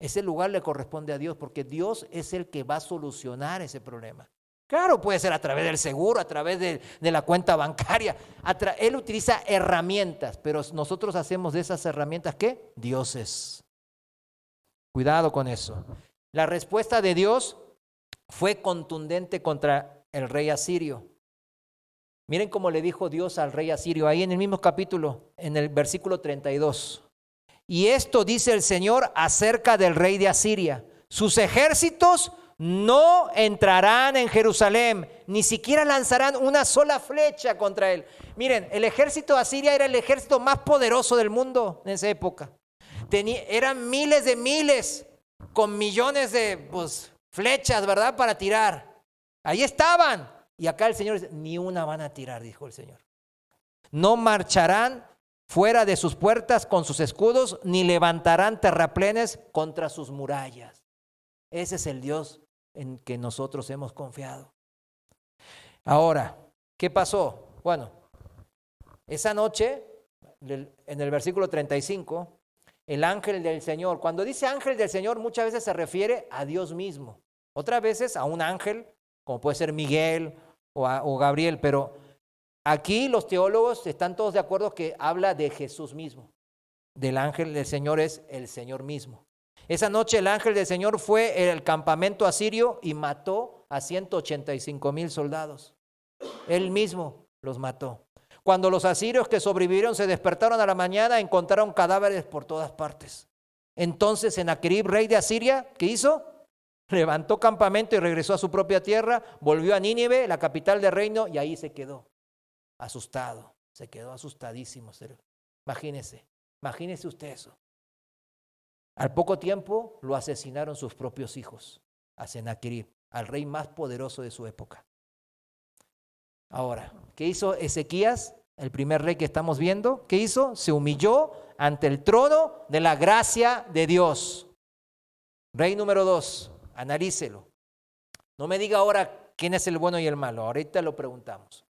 Ese lugar le corresponde a Dios porque Dios es el que va a solucionar ese problema. Claro, puede ser a través del seguro, a través de la cuenta bancaria. Él utiliza herramientas, pero nosotros hacemos de esas herramientas, ¿qué? Dioses. Cuidado con eso. La respuesta de Dios fue contundente contra el rey asirio. Miren cómo le dijo Dios al rey asirio, ahí en el mismo capítulo, en el versículo 32. Y esto dice el Señor acerca del rey de Asiria. Sus ejércitos no entrarán en Jerusalén, ni siquiera lanzarán una sola flecha contra él. Miren, el ejército de Asiria era el ejército más poderoso del mundo en esa época. Eran miles con millones de flechas, ¿verdad? Para tirar. Ahí estaban. Y acá el Señor dice, ni una van a tirar, dijo el Señor. No marcharán fuera de sus puertas con sus escudos, ni levantarán terraplenes contra sus murallas. Ese es el Dios en que nosotros hemos confiado. Ahora, ¿qué pasó? Bueno, esa noche, en el versículo 35, el ángel del Señor, cuando dice ángel del Señor, muchas veces se refiere a Dios mismo. Otras veces a un ángel, como puede ser Miguel o Gabriel, pero aquí los teólogos están todos de acuerdo que habla de Jesús mismo. Del ángel del Señor es el Señor mismo. Esa noche el ángel del Señor fue al campamento asirio y mató a 185,000 soldados. Él mismo los mató. Cuando los asirios que sobrevivieron se despertaron a la mañana, encontraron cadáveres por todas partes. Entonces Sennacherib, rey de Asiria, ¿qué hizo? Levantó campamento y regresó a su propia tierra, volvió a Nínive, la capital del reino, y ahí se quedó asustado. Se quedó asustadísimo. Imagínese usted eso. Al poco tiempo lo asesinaron sus propios hijos, a Sennacherib, al rey más poderoso de su época. Ahora, ¿qué hizo Ezequías, el primer rey que estamos viendo? ¿Qué hizo? Se humilló ante el trono de la gracia de Dios. Rey número 2, analícelo. No me diga ahora quién es el bueno y el malo, ahorita lo preguntamos.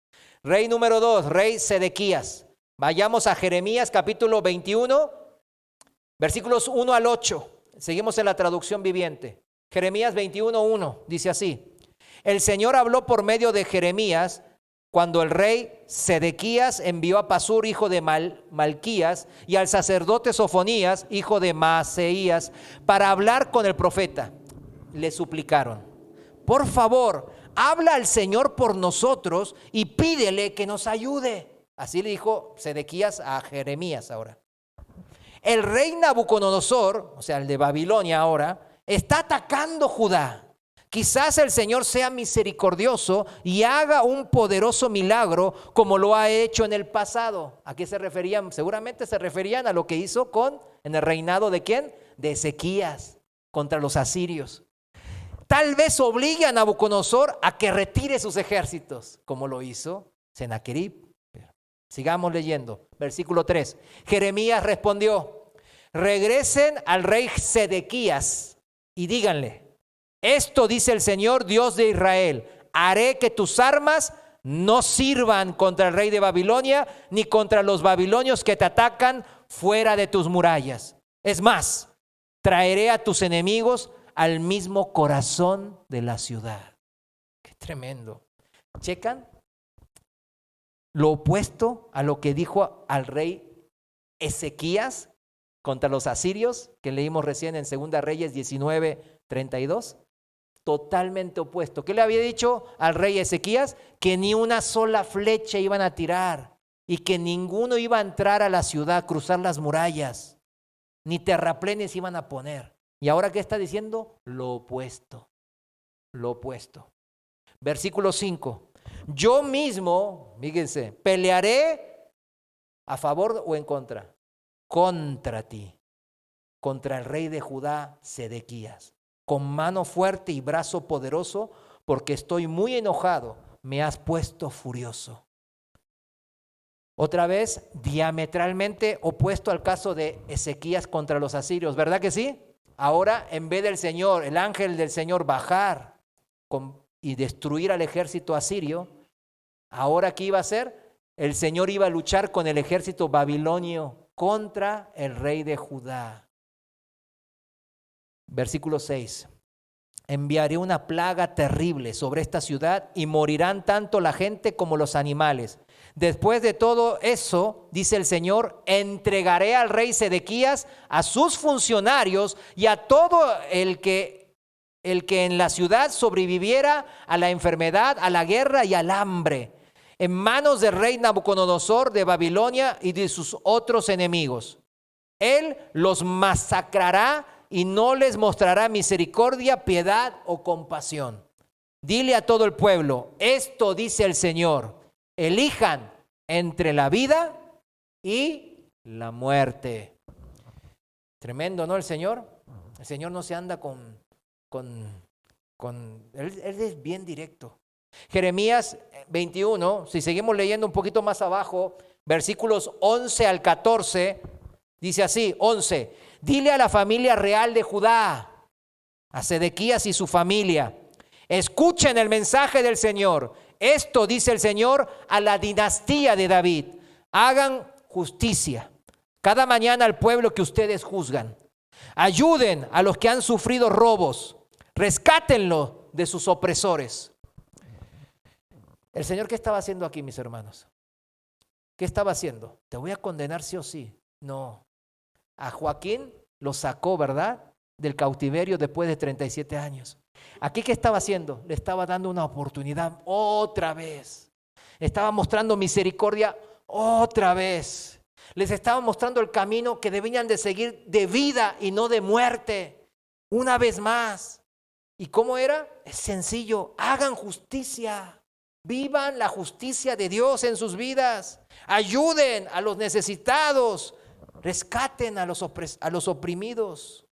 Rey número 2, rey Sedequías. Vayamos a Jeremías capítulo 21, versículos 1 al 8. Seguimos en la traducción viviente. Jeremías 21:1 dice así: el Señor habló por medio de Jeremías cuando el rey Sedequías envió a Pasur, hijo de Malquías, y al sacerdote Sofonías, hijo de Maaseías, para hablar con el profeta. Le suplicaron: por favor, habla al Señor por nosotros y pídele que nos ayude. Así le dijo Sedequías a Jeremías ahora. El rey Nabucodonosor, o sea, el de Babilonia ahora, está atacando Judá. Quizás el Señor sea misericordioso y haga un poderoso milagro como lo ha hecho en el pasado. ¿A qué se referían? Seguramente se referían a lo que hizo en el reinado de ¿quién? De Ezequías contra los asirios. Tal vez obligue a Nabucodonosor a que retire sus ejércitos, como lo hizo Sennacherib. Sigamos leyendo. Versículo 3. Jeremías respondió: regresen al rey Sedequías y díganle: esto dice el Señor, Dios de Israel: haré que tus armas no sirvan contra el rey de Babilonia, ni contra los babilonios que te atacan fuera de tus murallas. Es más, traeré a tus enemigos al mismo corazón de la ciudad. Qué tremendo. ¿Checan? Lo opuesto a lo que dijo al rey Ezequías contra los asirios, que leímos recién en 2 Reyes 19:32. Totalmente opuesto. ¿Qué le había dicho al rey Ezequías? Que ni una sola flecha iban a tirar y que ninguno iba a entrar a la ciudad, cruzar las murallas, ni terraplenes iban a poner. ¿Y ahora qué está diciendo? Lo opuesto. Lo opuesto. Versículo 5. Yo mismo, fíjense, pelearé a favor o en contra. Contra ti, contra el rey de Judá, Sedequías, con mano fuerte y brazo poderoso, porque estoy muy enojado, me has puesto furioso. Otra vez, diametralmente opuesto al caso de Ezequías contra los asirios, ¿verdad que sí? Ahora, en vez del Señor, el ángel del Señor bajar y destruir al ejército asirio, ahora ¿qué iba a hacer? El Señor iba a luchar con el ejército babilonio contra el rey de Judá. Versículo 6. Enviaré una plaga terrible sobre esta ciudad y morirán tanto la gente como los animales. Después de todo eso, dice el Señor, entregaré al rey Sedequías, a sus funcionarios y a todo el que en la ciudad sobreviviera a la enfermedad, a la guerra y al hambre, en manos del rey Nabucodonosor de Babilonia y de sus otros enemigos. Él los masacrará y no les mostrará misericordia, piedad o compasión. Dile a todo el pueblo, esto dice el Señor, elijan entre la vida y la muerte. Tremendo, ¿no? El Señor no se anda él es bien directo. Jeremías 21, si seguimos leyendo un poquito más abajo, versículos 11 al 14, dice así, 11, dile a la familia real de Judá, a Sedequías y su familia, escuchen el mensaje del Señor. Esto dice el Señor a la dinastía de David, hagan justicia cada mañana al pueblo que ustedes juzgan. Ayuden a los que han sufrido robos, rescátenlo de sus opresores. El Señor, ¿qué estaba haciendo aquí, mis hermanos? ¿Qué estaba haciendo? ¿Te voy a condenar sí o sí? No. A Joaquín lo sacó, ¿verdad?, del cautiverio después de 37 años. ¿Aquí qué estaba haciendo? Le estaba dando una oportunidad otra vez. Le estaba mostrando misericordia otra vez. Les estaba mostrando el camino que debían de seguir de vida y no de muerte. Una vez más. ¿Y cómo era? Es sencillo. Hagan justicia. Vivan la justicia de Dios en sus vidas. Ayuden a los necesitados. Rescaten a los oprimidos.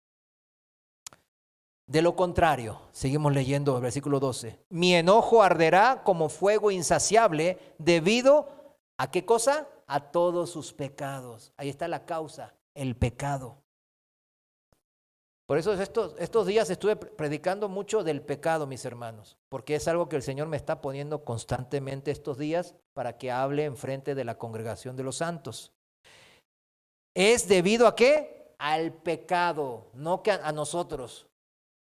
De lo contrario, seguimos leyendo el versículo 12. Mi enojo arderá como fuego insaciable debido a ¿qué cosa? A todos sus pecados. Ahí está la causa, el pecado. Por eso estos días estuve predicando mucho del pecado, mis hermanos, porque es algo que el Señor me está poniendo constantemente estos días para que hable en frente de la congregación de los santos. ¿Es debido a qué? Al pecado, no que a nosotros,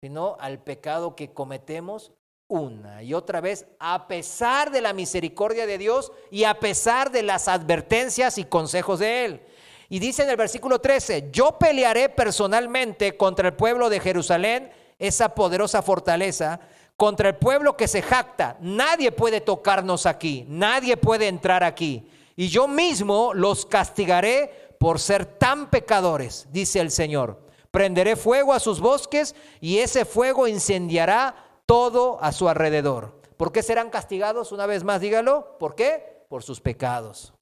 sino al pecado que cometemos una y otra vez, a pesar de la misericordia de Dios y a pesar de las advertencias y consejos de Él. Y dice en el versículo 13, yo pelearé personalmente contra el pueblo de Jerusalén, esa poderosa fortaleza, contra el pueblo que se jacta. Nadie puede tocarnos aquí, nadie puede entrar aquí. Y yo mismo los castigaré por ser tan pecadores, dice el Señor. Prenderé fuego a sus bosques y ese fuego incendiará todo a su alrededor. ¿Por qué serán castigados? Una vez más, dígalo. ¿Por qué? Por sus pecados.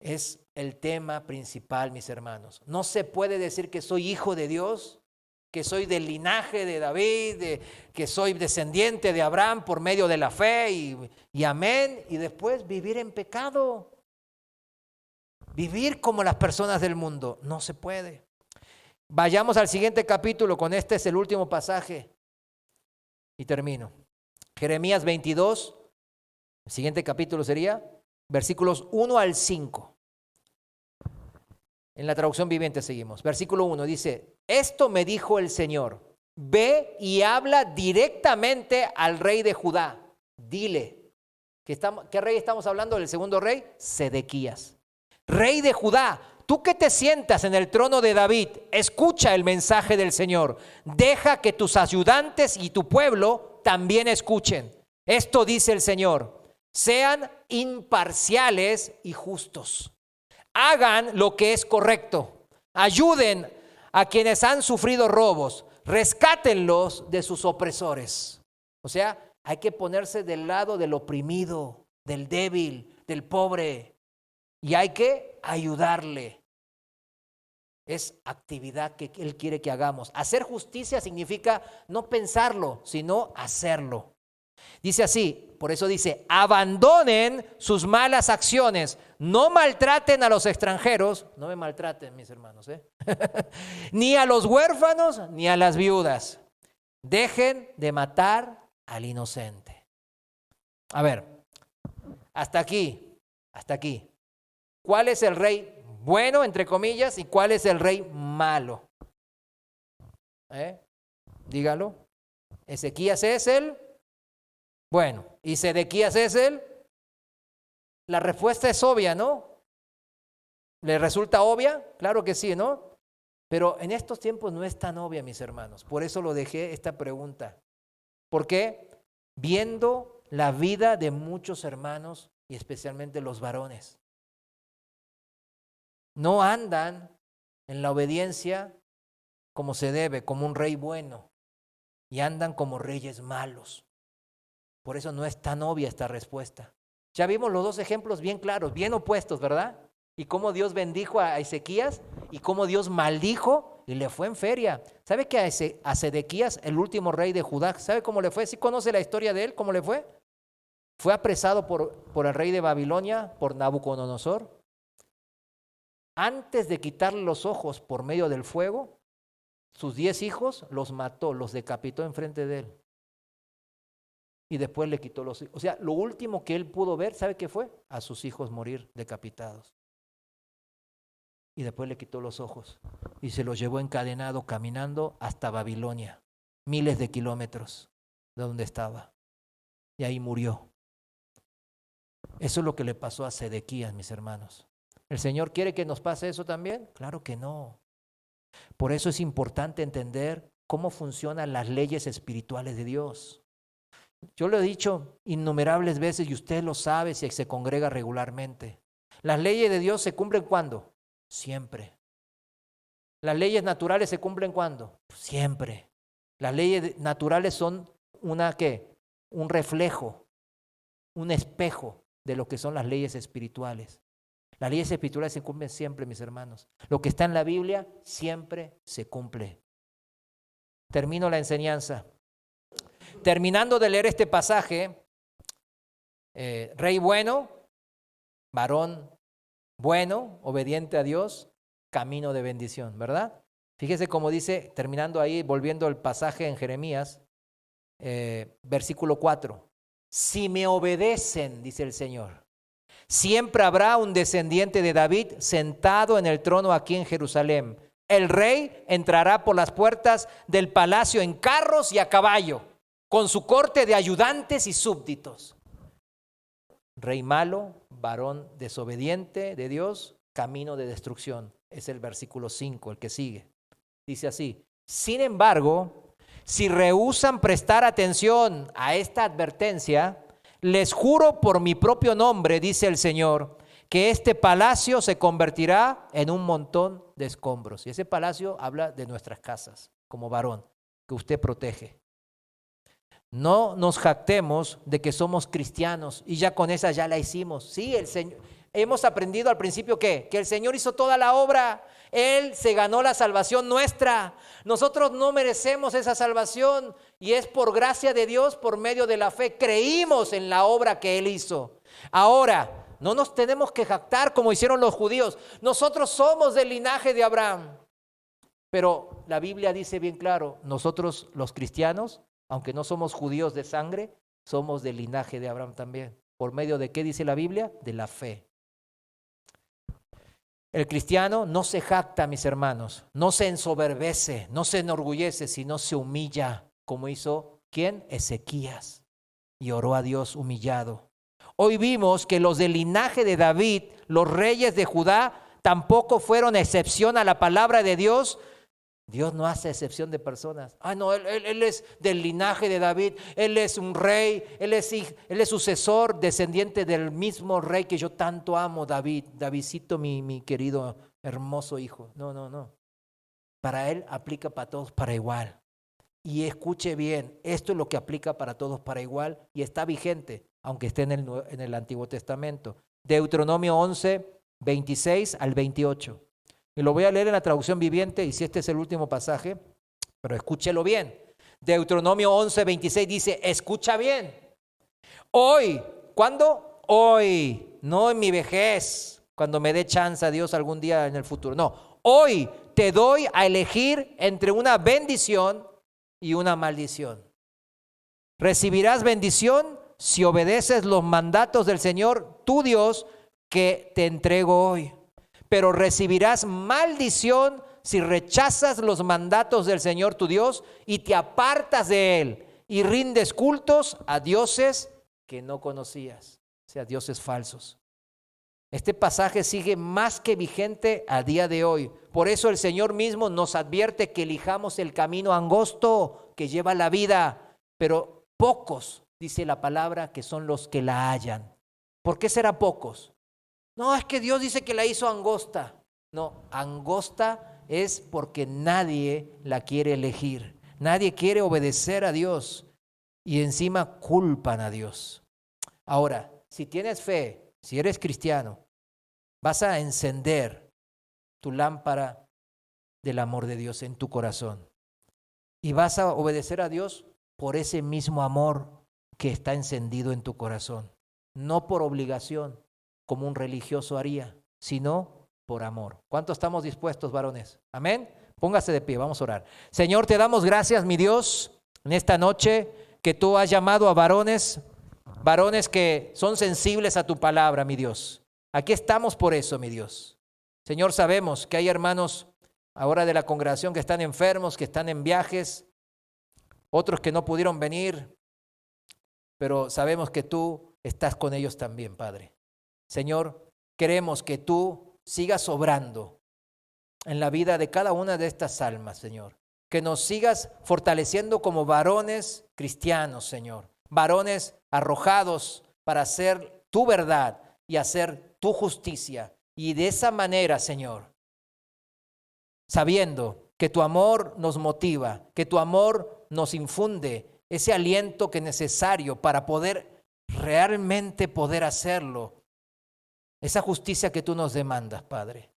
Es el tema principal, mis hermanos. No se puede decir que soy hijo de Dios, que soy del linaje de David, que soy descendiente de Abraham por medio de la fe y amén, y después vivir en pecado. Vivir como las personas del mundo. No se puede. Vayamos al siguiente capítulo, con este es el último pasaje. Y termino. Jeremías 22, el siguiente capítulo sería versículos 1 al 5. En la traducción viviente seguimos. Versículo 1 dice, esto me dijo el Señor, ve y habla directamente al rey de Judá. Dile, ¿Qué rey estamos hablando del segundo rey? Sedequías. Rey de Judá, tú que te sientas en el trono de David, escucha el mensaje del Señor. Deja que tus ayudantes y tu pueblo también escuchen. Esto dice el Señor: sean imparciales y justos. Hagan lo que es correcto. Ayuden a quienes han sufrido robos. Rescátenlos de sus opresores. O sea, hay que ponerse del lado del oprimido, del débil, del pobre. Y hay que ayudarle. Es actividad que Él quiere que hagamos. Hacer justicia significa no pensarlo, sino hacerlo. Dice así, por eso dice: abandonen sus malas acciones. No maltraten a los extranjeros. No me maltraten, mis hermanos, ni a los huérfanos, ni a las viudas. Dejen de matar al inocente. A ver, hasta aquí. ¿Cuál es el rey bueno, entre comillas, y cuál es el rey malo? Dígalo. Ezequías es el bueno, y Sedequías es el. La respuesta es obvia, ¿no? ¿Le resulta obvia? Claro que sí, ¿no? Pero en estos tiempos no es tan obvia, mis hermanos. Por eso lo dejé esta pregunta. ¿Por qué? Viendo la vida de muchos hermanos y especialmente los varones. No andan en la obediencia como se debe, como un rey bueno, y andan como reyes malos. Por eso no es tan obvia esta respuesta. Ya vimos los dos ejemplos bien claros, bien opuestos, ¿verdad? Y cómo Dios bendijo a Ezequías y cómo Dios maldijo y le fue en feria. ¿Sabe que a Sedequías, el último rey de Judá, sabe cómo le fue? ¿Sí conoce la historia de él? ¿Cómo le fue? Fue apresado por el rey de Babilonia, por Nabucodonosor. Antes de quitarle los ojos por medio del fuego, sus 10 hijos los mató, los decapitó enfrente de él. Y después le quitó los hijos. O sea, lo último que él pudo ver, ¿sabe qué fue? A sus hijos morir decapitados. Y después le quitó los ojos. Y se los llevó encadenado caminando hasta Babilonia. Miles de kilómetros de donde estaba. Y ahí murió. Eso es lo que le pasó a Sedequías, mis hermanos. ¿El Señor quiere que nos pase eso también? Claro que no. Por eso es importante entender cómo funcionan las leyes espirituales de Dios. Yo lo he dicho innumerables veces y usted lo sabe si se congrega regularmente. Las leyes de Dios se cumplen ¿cuándo? Siempre. Las leyes naturales se cumplen ¿cuándo? Siempre. Las leyes naturales son un reflejo, un espejo de lo que son las leyes espirituales. Las leyes espirituales se cumplen siempre, mis hermanos. Lo que está en la Biblia siempre se cumple. Termino la enseñanza. Terminando de leer este pasaje, rey bueno, varón bueno, obediente a Dios, camino de bendición, ¿verdad? Fíjese cómo dice, terminando ahí, volviendo al pasaje en Jeremías, versículo 4. Si me obedecen, dice el Señor, siempre habrá un descendiente de David sentado en el trono aquí en Jerusalén. El rey entrará por las puertas del palacio en carros y a caballo, con su corte de ayudantes y súbditos. Rey malo, varón desobediente de Dios, camino de destrucción. Es el versículo 5, el que sigue. Dice así: sin embargo, si rehúsan prestar atención a esta advertencia, les juro por mi propio nombre, dice el Señor, que este palacio se convertirá en un montón de escombros. Y ese palacio habla de nuestras casas, como varón, que usted protege. No nos jactemos de que somos cristianos y ya con esa ya la hicimos. Sí, el Señor, hemos aprendido al principio que el Señor hizo toda la obra. Él se ganó la salvación nuestra. Nosotros no merecemos esa salvación y es por gracia de Dios, por medio de la fe. Creímos en la obra que Él hizo. Ahora, no nos tenemos que jactar como hicieron los judíos. Nosotros somos del linaje de Abraham. Pero la Biblia dice bien claro, nosotros los cristianos, aunque no somos judíos de sangre, somos del linaje de Abraham también. ¿Por medio de qué dice la Biblia? De la fe. El cristiano no se jacta, mis hermanos, no se ensoberbece, no se enorgullece, sino se humilla, como hizo ¿quién? Ezequías. Y oró a Dios humillado. hoy vimos que los del linaje de David, los reyes de Judá, tampoco fueron excepción a la palabra de Dios. Dios no hace excepción de personas. No, él es del linaje de David, él es un rey, él es sucesor, descendiente del mismo rey que yo tanto amo, David. Davidcito, mi querido, hermoso hijo. No. Para él aplica para todos para igual. Y escuche bien, esto es lo que aplica para todos para igual y está vigente, aunque esté en el Antiguo Testamento. Deuteronomio 11, 26 al 28. Y lo voy a leer en la traducción viviente, y si este es el último pasaje, pero escúchelo bien. Deuteronomio 11, 26 dice, escucha bien. Hoy, ¿cuándo? Hoy, no en mi vejez, cuando me dé chance a Dios algún día en el futuro. No, hoy te doy a elegir entre una bendición y una maldición. Recibirás bendición si obedeces los mandatos del Señor, tu Dios, que te entrego hoy. Pero recibirás maldición si rechazas los mandatos del Señor tu Dios y te apartas de Él y rindes cultos a dioses que no conocías, o sea, dioses falsos. Este pasaje sigue más que vigente a día de hoy. Por eso el Señor mismo nos advierte que elijamos el camino angosto que lleva la vida, pero pocos, dice la palabra, que son los que la hallan. ¿Por qué será pocos? No, es que Dios dice que la hizo angosta. No, angosta es porque nadie la quiere elegir. Nadie quiere obedecer a Dios y encima culpan a Dios. Ahora, si tienes fe, si eres cristiano, vas a encender tu lámpara del amor de Dios en tu corazón y vas a obedecer a Dios por ese mismo amor que está encendido en tu corazón, no por obligación, como un religioso haría, sino por amor. ¿Cuántos estamos dispuestos, varones? Amén. Póngase de pie, vamos a orar. Señor, te damos gracias, mi Dios, en esta noche que tú has llamado a varones que son sensibles a tu palabra, mi Dios. Aquí estamos por eso, mi Dios. Señor, sabemos que hay hermanos ahora de la congregación que están enfermos, que están en viajes, otros que no pudieron venir, pero sabemos que tú estás con ellos también, Padre. Señor, queremos que tú sigas obrando en la vida de cada una de estas almas, Señor. Que nos sigas fortaleciendo como varones cristianos, Señor. Varones arrojados para hacer tu verdad y hacer tu justicia. Y de esa manera, Señor, sabiendo que tu amor nos motiva, que tu amor nos infunde ese aliento que es necesario para poder realmente poder hacerlo. Esa justicia que tú nos demandas, Padre.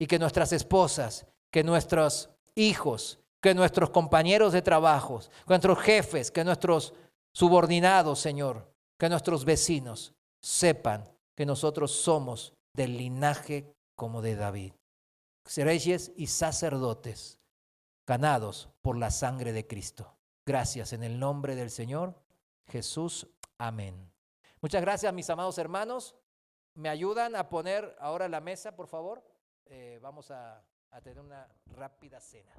Y que nuestras esposas, que nuestros hijos, que nuestros compañeros de trabajo, que nuestros jefes, que nuestros subordinados, Señor, que nuestros vecinos sepan que nosotros somos del linaje como de David. Reyes y sacerdotes, ganados por la sangre de Cristo. Gracias en el nombre del Señor Jesús. Amén. Muchas gracias, mis amados hermanos. ¿Me ayudan a poner ahora la mesa, por favor? Vamos a tener una rápida cena.